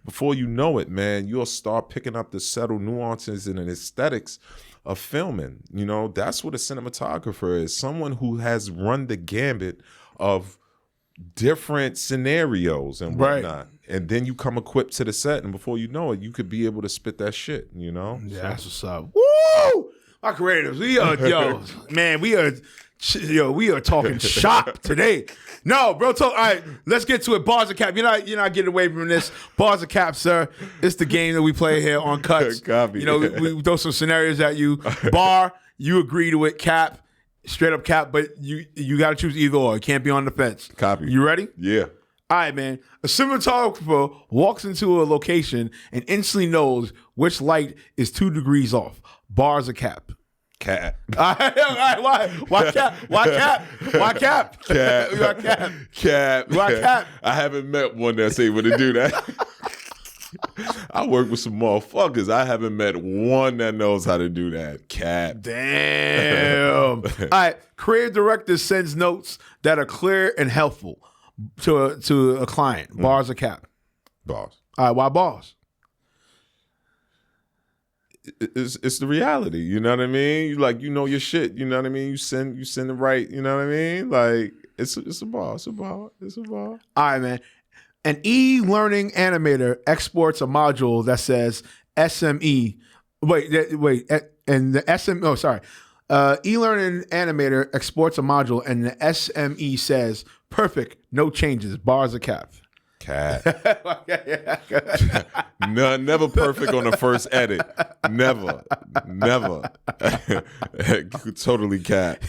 Before you know it, man, you'll start picking up the subtle nuances and the aesthetics of filming. That's what a cinematographer is. Someone who has run the gambit of different scenarios and whatnot. And then you come equipped to the set, and before you know it, you could be able to spit that shit, Yeah, that's what's up. Woo! My creatives, we are talking shop today. No, bro, all right, let's get to it. Bars of Cap. You're not getting away from this. Bars of Cap, sir. It's the game that we play here on Cuts. Copy. We throw some scenarios at you. Bar, you agree to it. Cap, straight up cap, but you got to choose either or. It can't be on the fence. Copy. You ready? Yeah. All right, man. A cinematographer walks into a location and instantly knows which light is 2 degrees off. Bars of Cap. Cap. All right, why cap? Why cap? Why cap? Cap. Why cap? Cap. Why cap? I haven't met one that's able to do that. I work with some motherfuckers. I haven't met one that knows how to do that. Cap. Damn. All right. Creative director sends notes that are clear and helpful to a client. Bars or cap? Bars. All right. Why bars? It's the reality. You know what I mean? You know your shit. You know what I mean? You send the right. You know what I mean? Like it's a bar. It's a bar. All right, man. An e-learning animator exports a module that says SME. And the SME. Oh, sorry. E-learning animator exports a module, and the SME says, "Perfect, no changes." Bars or cap? Cap. No, never perfect on the first edit. Never. Totally cap.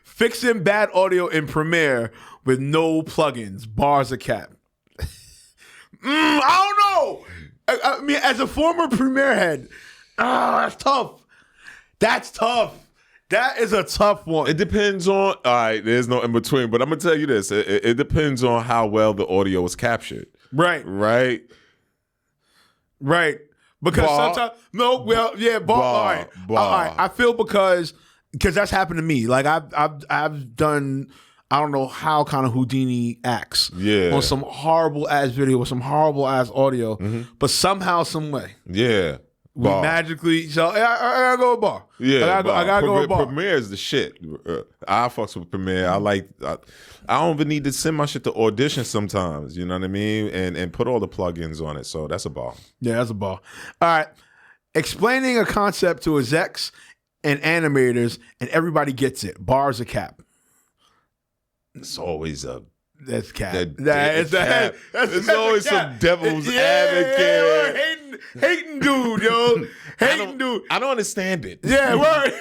Fixing bad audio in Premiere with no plugins. Bars or cap? I don't know. I mean, as a former Premiere head, that's tough. That is a tough one. It depends on, all right, there's no in between, but I'm going to tell you this. It depends on how well the audio is captured. Right. Because sometimes, bar. All right. I feel because that's happened to me. Like I've done, I don't know how kind of Houdini acts on some horrible ass video with some horrible ass audio, but somehow, some way. Yeah. We magically. So I gotta go with Bar. Yeah, I gotta go with Bar. Premiere is the shit. I fucks with Premiere. I don't even need to send my shit to audition sometimes. You know what I mean? And put all the plugins on it. So that's a Bar. Yeah, that's a Bar. All right. Explaining a concept to execs and animators, and everybody gets it. Bar's a cap. It's always a. That's cap. It's always some devil's advocate. Hating dude, yo. Hating dude. I don't understand it. Yeah, word.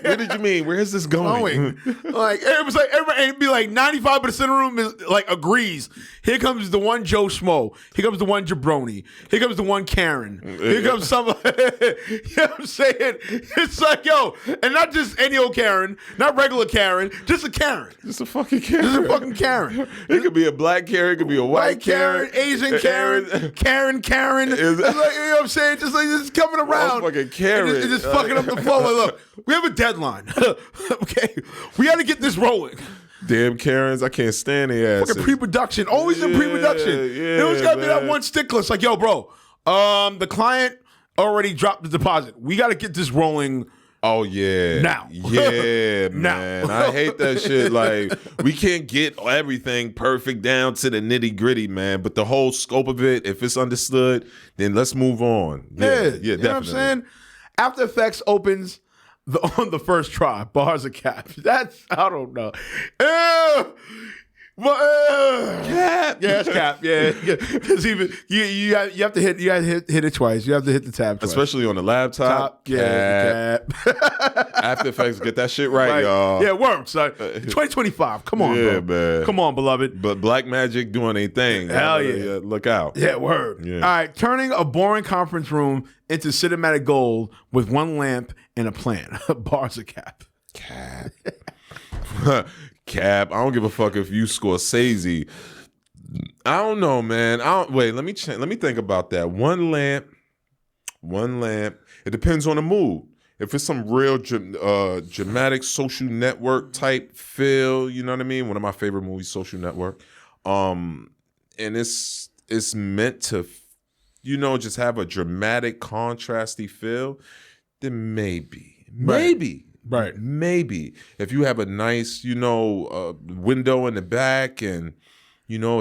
What did you mean? Where is this going? Like it was like everybody, it'd be like 95% of the room is like agrees. Here comes the one Joe Schmo. Here comes the one Jabroni. Here comes the one Karen. Here comes some. You know what I'm saying? It's like yo, and not just any old Karen, not regular Karen, just a Karen. Just a fucking Karen. Just a fucking Karen. It could be a black Karen. It could be a white Karen. Asian Karen. Karen. It's like, you know what I'm saying? Just like it's coming around. Fucking Karen. It's just fucking up the flow. Look, we have a deadline. Okay, we got to get this rolling. Damn Karens, I can't stand their ass. Fucking pre-production, always in pre-production. There always got to be that one stickler. It's like, yo, bro, the client already dropped the deposit. We got to get this rolling. Oh yeah, now, yeah, man. I hate that shit. Like we can't get everything perfect down to the nitty gritty, man. But the whole scope of it, if it's understood, then let's move on. Yeah, you definitely. know what I'm saying? After Effects opens on the first try. Bars a cap. That's I don't know. Cap. Yeah, it's cap. Yeah, because even you have to hit it twice. You have to hit the tab twice. Especially on the laptop. Cap. After Effects, get that shit right, y'all. Yeah, it works. 2025. Come on, bro. Man. Come on, beloved. But Black Magic doing a thing. Hell yeah. Look out. Yeah, word. Yeah. All right, turning a boring conference room into cinematic gold with one lamp and a plan. Bars a cap. Cap. Cap. I don't give a fuck if you Scorsese. I don't know, man. Wait. Let me think about that. One lamp. It depends on the mood. If it's some real dramatic social network type feel, you know what I mean? One of my favorite movies, Social Network. And it's meant to, just have a dramatic, contrasty feel. Then maybe. Right. Maybe if you have a nice, window in the back and,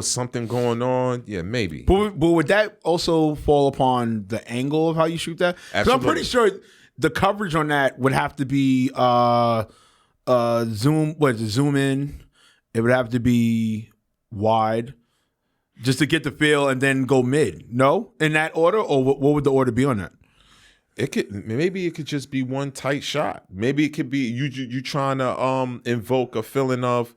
something going on, yeah, maybe. But would that also fall upon the angle of how you shoot that? Because I'm pretty sure the coverage on that would have to be zoom in. It would have to be wide just to get the feel and then go mid. No? In that order? Or what would the order be on that? Maybe it could just be one tight shot. Maybe it could be you trying to invoke a feeling of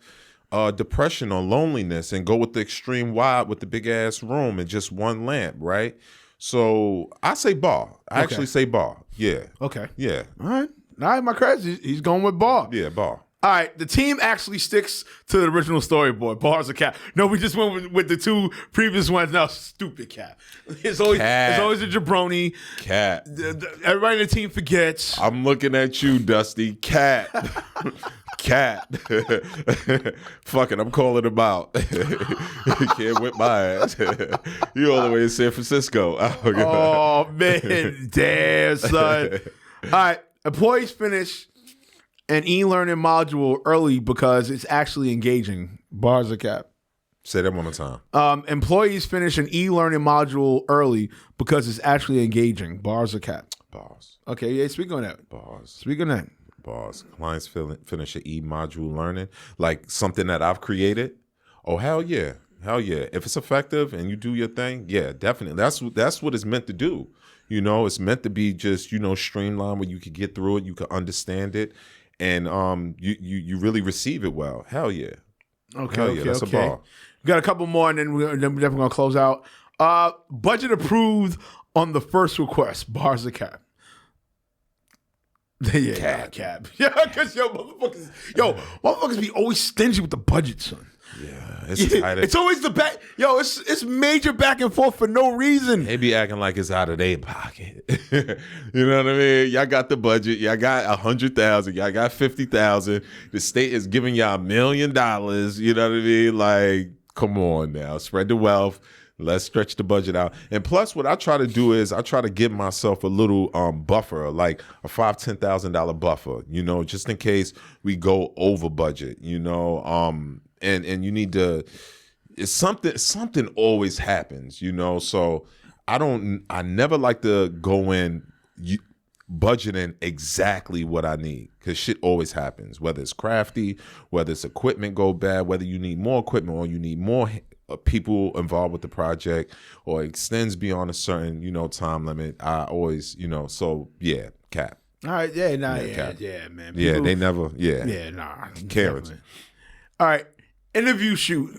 depression or loneliness and go with the extreme wide with the big ass room and just one lamp, right? So I say bar. I actually say bar. Yeah. Okay. Yeah. All right, my crazy. He's going with bar. Yeah, bar. All right, the team actually sticks to the original storyboard. Bars a cap. No, we just went with the two previous ones. Now, stupid cap. It's always a jabroni. Cat. Everybody in the team forgets. I'm looking at you, Dusty. Cat. Cat. Fuck it, I'm calling him out. You can't whip my ass. You all the way in San Francisco. Oh man, damn son. All right, employees finish an e-learning module early because it's actually engaging. Bars a cap. Say that one more time. Employees finish an e-learning module early because it's actually engaging. Bars a cap. Bars. Okay, yeah, speak on that. Bars. Speak on that. Bars. Clients finish an e-module learning, like something that I've created. Oh, hell yeah. Hell yeah. If it's effective and you do your thing, yeah, definitely. That's what it's meant to do. It's meant to be just, streamlined where you could get through it, you could understand it, and you really receive it well. Hell yeah. Okay, that's a bar. We got a couple more, and then we're definitely gonna close out. Budget approved on the first request. Bars a cap. Yeah, cap. Yeah, because motherfuckers be always stingy with the budget, son. Yeah, it's always the back. Yo, it's major back and forth for no reason. They be acting like it's out of their pocket. You know what I mean? Y'all got the budget. Y'all got 100,000. Y'all got 50,000. The state is giving y'all $1 million. You know what I mean? Like, come on now, spread the wealth. Let's stretch the budget out. And plus, what I try to do is I try to give myself a little buffer, like a $5,000-$10,000 buffer, just in case we go over budget, and you need to. It's something always happens, So I never like to go in budgeting exactly what I need, because shit always happens, whether it's crafty, whether it's equipment go bad, whether you need more equipment or you need more people involved with the project, or extends beyond a certain time limit. I always so yeah, cap. All right, yeah, nah, Cap. yeah, man. Yeah, they never, yeah, nah, Karens. definitely. All right, interview shoot,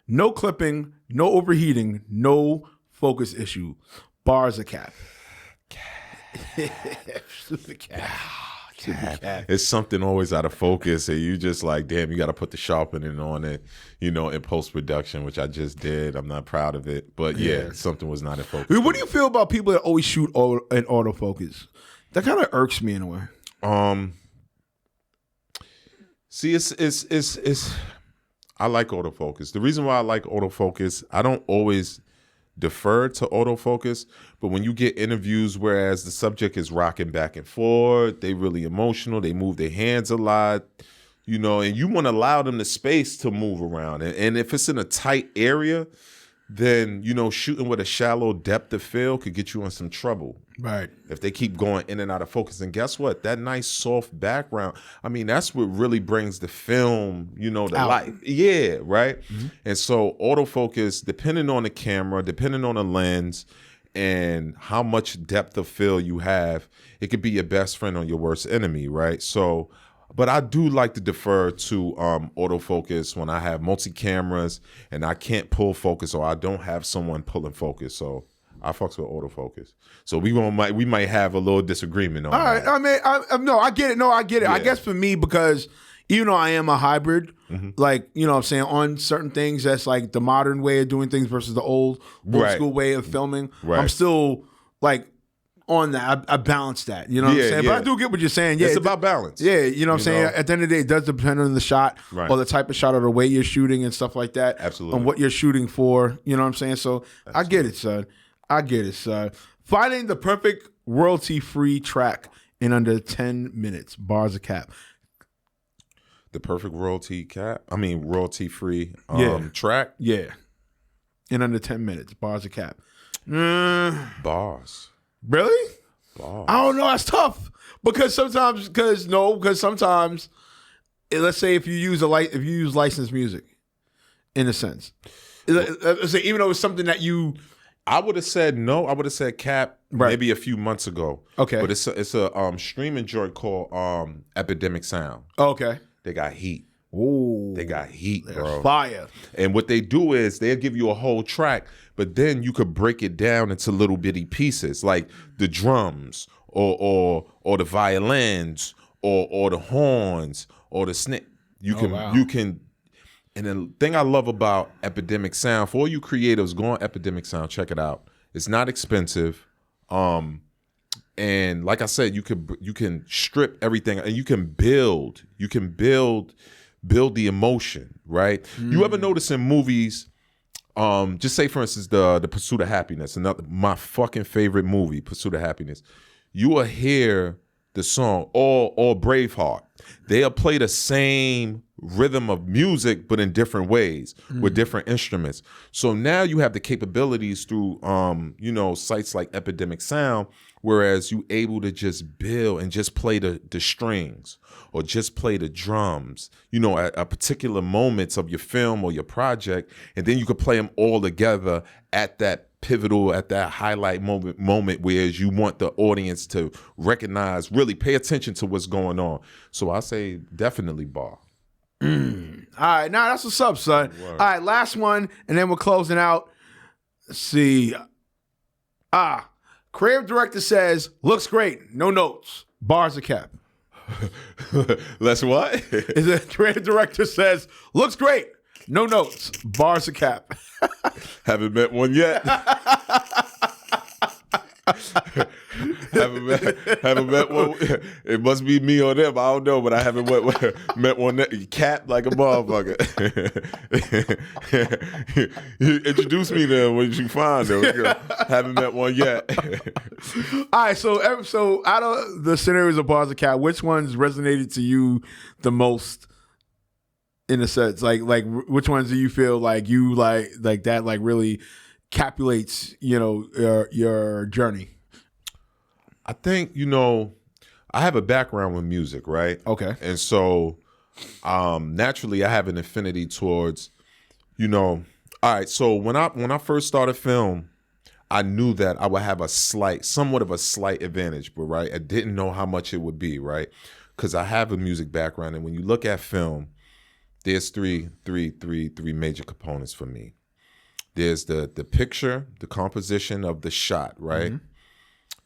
no clipping, no overheating, no focus issue, bars a cap. Super cap. It's something always out of focus, and you just like, damn, you got to put the sharpening on it, in post-production, which I just did. I'm not proud of it, but yeah, something was not in focus. What do you feel about people that always shoot in autofocus? That kind of irks me in a way. See, it's I like autofocus. The reason why I like autofocus, I don't always defer to autofocus, but when you get interviews whereas the subject is rocking back and forth, they really emotional, they move their hands a lot, and you want to allow them the space to move around. And if it's in a tight area, then, shooting with a shallow depth of field could get you in some trouble. Right. If they keep going in and out of focus. And guess what? That nice soft background, that's what really brings the film, to life. Yeah, right? Mm-hmm. And so autofocus, depending on the camera, depending on the lens, and how much depth of field you have, it could be your best friend or your worst enemy, right? So, but I do like to defer to autofocus when I have multi-cameras and I can't pull focus, or I don't have someone pulling focus. So I fucks with autofocus. So we might have a little disagreement on that. All right. I get it. No, I get it. Yeah. I guess for me, because even though I am a hybrid, like, what I'm saying, on certain things, that's like the modern way of doing things versus the old school way of filming. Right. I'm still like on that. I balance that. You know what I'm saying? Yeah. But I do get what you're saying. Yeah, it's about balance. Yeah, you know what I'm saying? At the end of the day, it does depend on the shot, or the type of shot, or the way you're shooting and stuff like that. Absolutely. On what you're shooting for. You know what I'm saying? So I get it, son. Finding the perfect royalty-free track in under 10 minutes. Bars a cap. The perfect royalty-free track? Yeah. In under 10 minutes. Bars a cap. Bars. Really? Bars. I don't know. That's tough. Because sometimes, let's say if you use licensed music, in a sense. Even though it's something that you... I would have said no. I would have said cap maybe a few months ago. Okay. But it's a streaming joint called Epidemic Sound. Okay. They got heat. Ooh. They got heat, bro. Fire. And what they do is they'll give you a whole track, but then you could break it down into little bitty pieces, like the drums or the violins or the horns or the snare. You can. And the thing I love about Epidemic Sound, for all you creatives, go on Epidemic Sound, check it out. It's not expensive. And like I said, you can strip everything and you can build the emotion, right? You ever notice in movies, just say for instance, the Pursuit of Happiness, my fucking favorite movie, Pursuit of Happiness. You will hear the song or Braveheart. They'll play the same rhythm of music, but in different ways with different instruments. So now you have the capabilities through, sites like Epidemic Sound, whereas you able to just build and just play the strings or just play the drums, at particular moments of your film or your project, and then you could play them all together at that pivotal, at that highlight moment where you want the audience to recognize, really pay attention to what's going on. So I say definitely bar. All right, now that's what's up, son. Word. All right, last one, and then we're closing out. Let's see. Creative director says, looks great, no notes, bars a cap. Let's what? Is a creative director says, looks great, no notes, bars a cap. Haven't met one yet. haven't met one. It must be me or them. I don't know, but I haven't met one that cat like a motherfucker. You introduce me to them when you find them. Haven't met one yet. All right, so out of the scenarios of Bars of Cat, which ones resonated to you the most? In a sense, like which ones do you feel like you like that like really capulates your journey? I think I have a background with music, right? Okay, and so naturally I have an affinity towards all right. So when I first started film, I knew that I would have somewhat of a slight advantage, but right, I didn't know how much it would be, right? Because I have a music background, and when you look at film, there's three major components for me. There's the picture, the composition of the shot, right? Mm-hmm.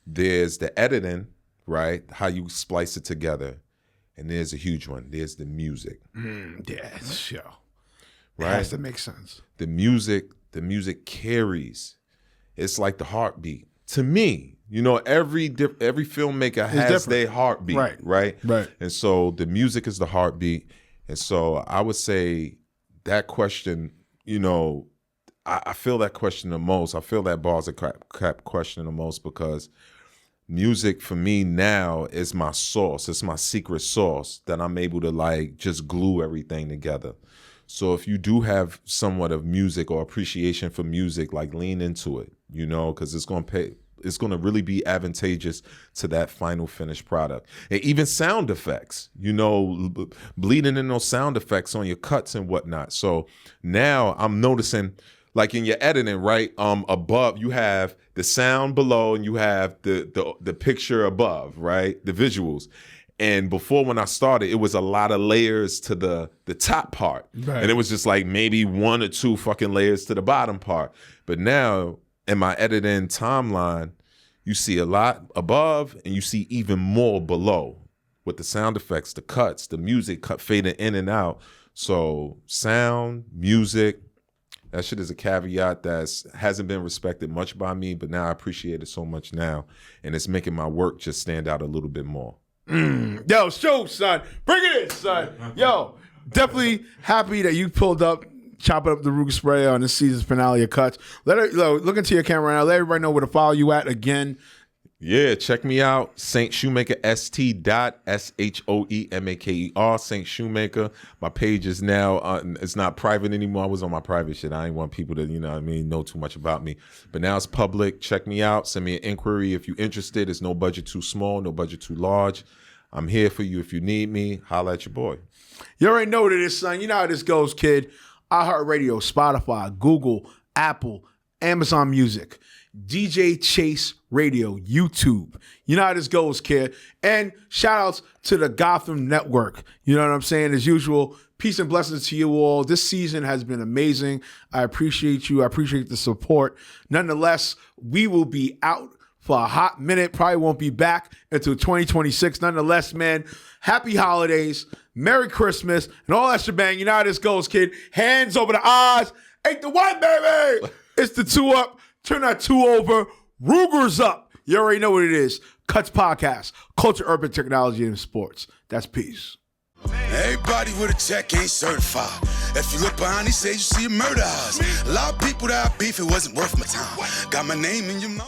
There's the editing, right? How you splice it together. And there's a huge one. There's the music. Yeah, sure. Right? It has to make sense. The music carries. It's like the heartbeat. To me, every filmmaker has their heartbeat, right? And so the music is the heartbeat. And so I would say that question, I feel that question the most. I feel that Bars of Cat question the most because music for me now is my sauce. It's my secret sauce that I'm able to like just glue everything together. So if you do have somewhat of music or appreciation for music, like lean into it, because it's going to really be advantageous to that final finished product. And even sound effects, bleeding in those sound effects on your cuts and whatnot. So now I'm noticing, like in your editing, right? Above you have the sound below and you have the picture above, right? The visuals. And before, when I started, it was a lot of layers to the top part. Right. And it was just like maybe 1 or 2 fucking layers to the bottom part. But now in my editing timeline, you see a lot above and you see even more below with the sound effects, the cuts, the music fading in and out. So sound, music, that shit is a caveat that hasn't been respected much by me, but now I appreciate it so much now. And it's making my work just stand out a little bit more. Yo, show, son. Bring it in, son. Yo, definitely happy that you pulled up, chopping up the Ruger spray on this season's finale of Cuts. Look into your camera now. Let everybody know where to follow you at again. Yeah, check me out. Saint Shoemaker, ST.SHOEMAKER, Saint Shoemaker. My page is now, it's not private anymore. I was on my private shit. I didn't want people to, know too much about me. But now it's public. Check me out. Send me an inquiry if you're interested. It's no budget too small, no budget too large. I'm here for you if you need me. Holla at your boy. You already know what it is, son. You know how this goes, kid. iHeartRadio, Spotify, Google, Apple, Amazon Music, DJ Chase Radio, YouTube. You know how this goes, kid. And shout outs to the Gotham Network. You know what I'm saying? As usual, peace and blessings to you all. This season has been amazing. I appreciate you. I appreciate the support. Nonetheless, we will be out for a hot minute. Probably won't be back until 2026. Nonetheless, man, happy holidays, Merry Christmas, and all that shebang. You know how this goes, kid. Hands over the eyes. 8 to 1, baby. It's the 2 up. Turn that 2 over. Ruger's up. You already know what it is. Cuts Podcast. Culture, urban technology, and sports. That's peace. Everybody with a check ain't certified. If you look behind, he says you see a murder eyes. A lot of people that I beef, it wasn't worth my time. Got my name in your mouth.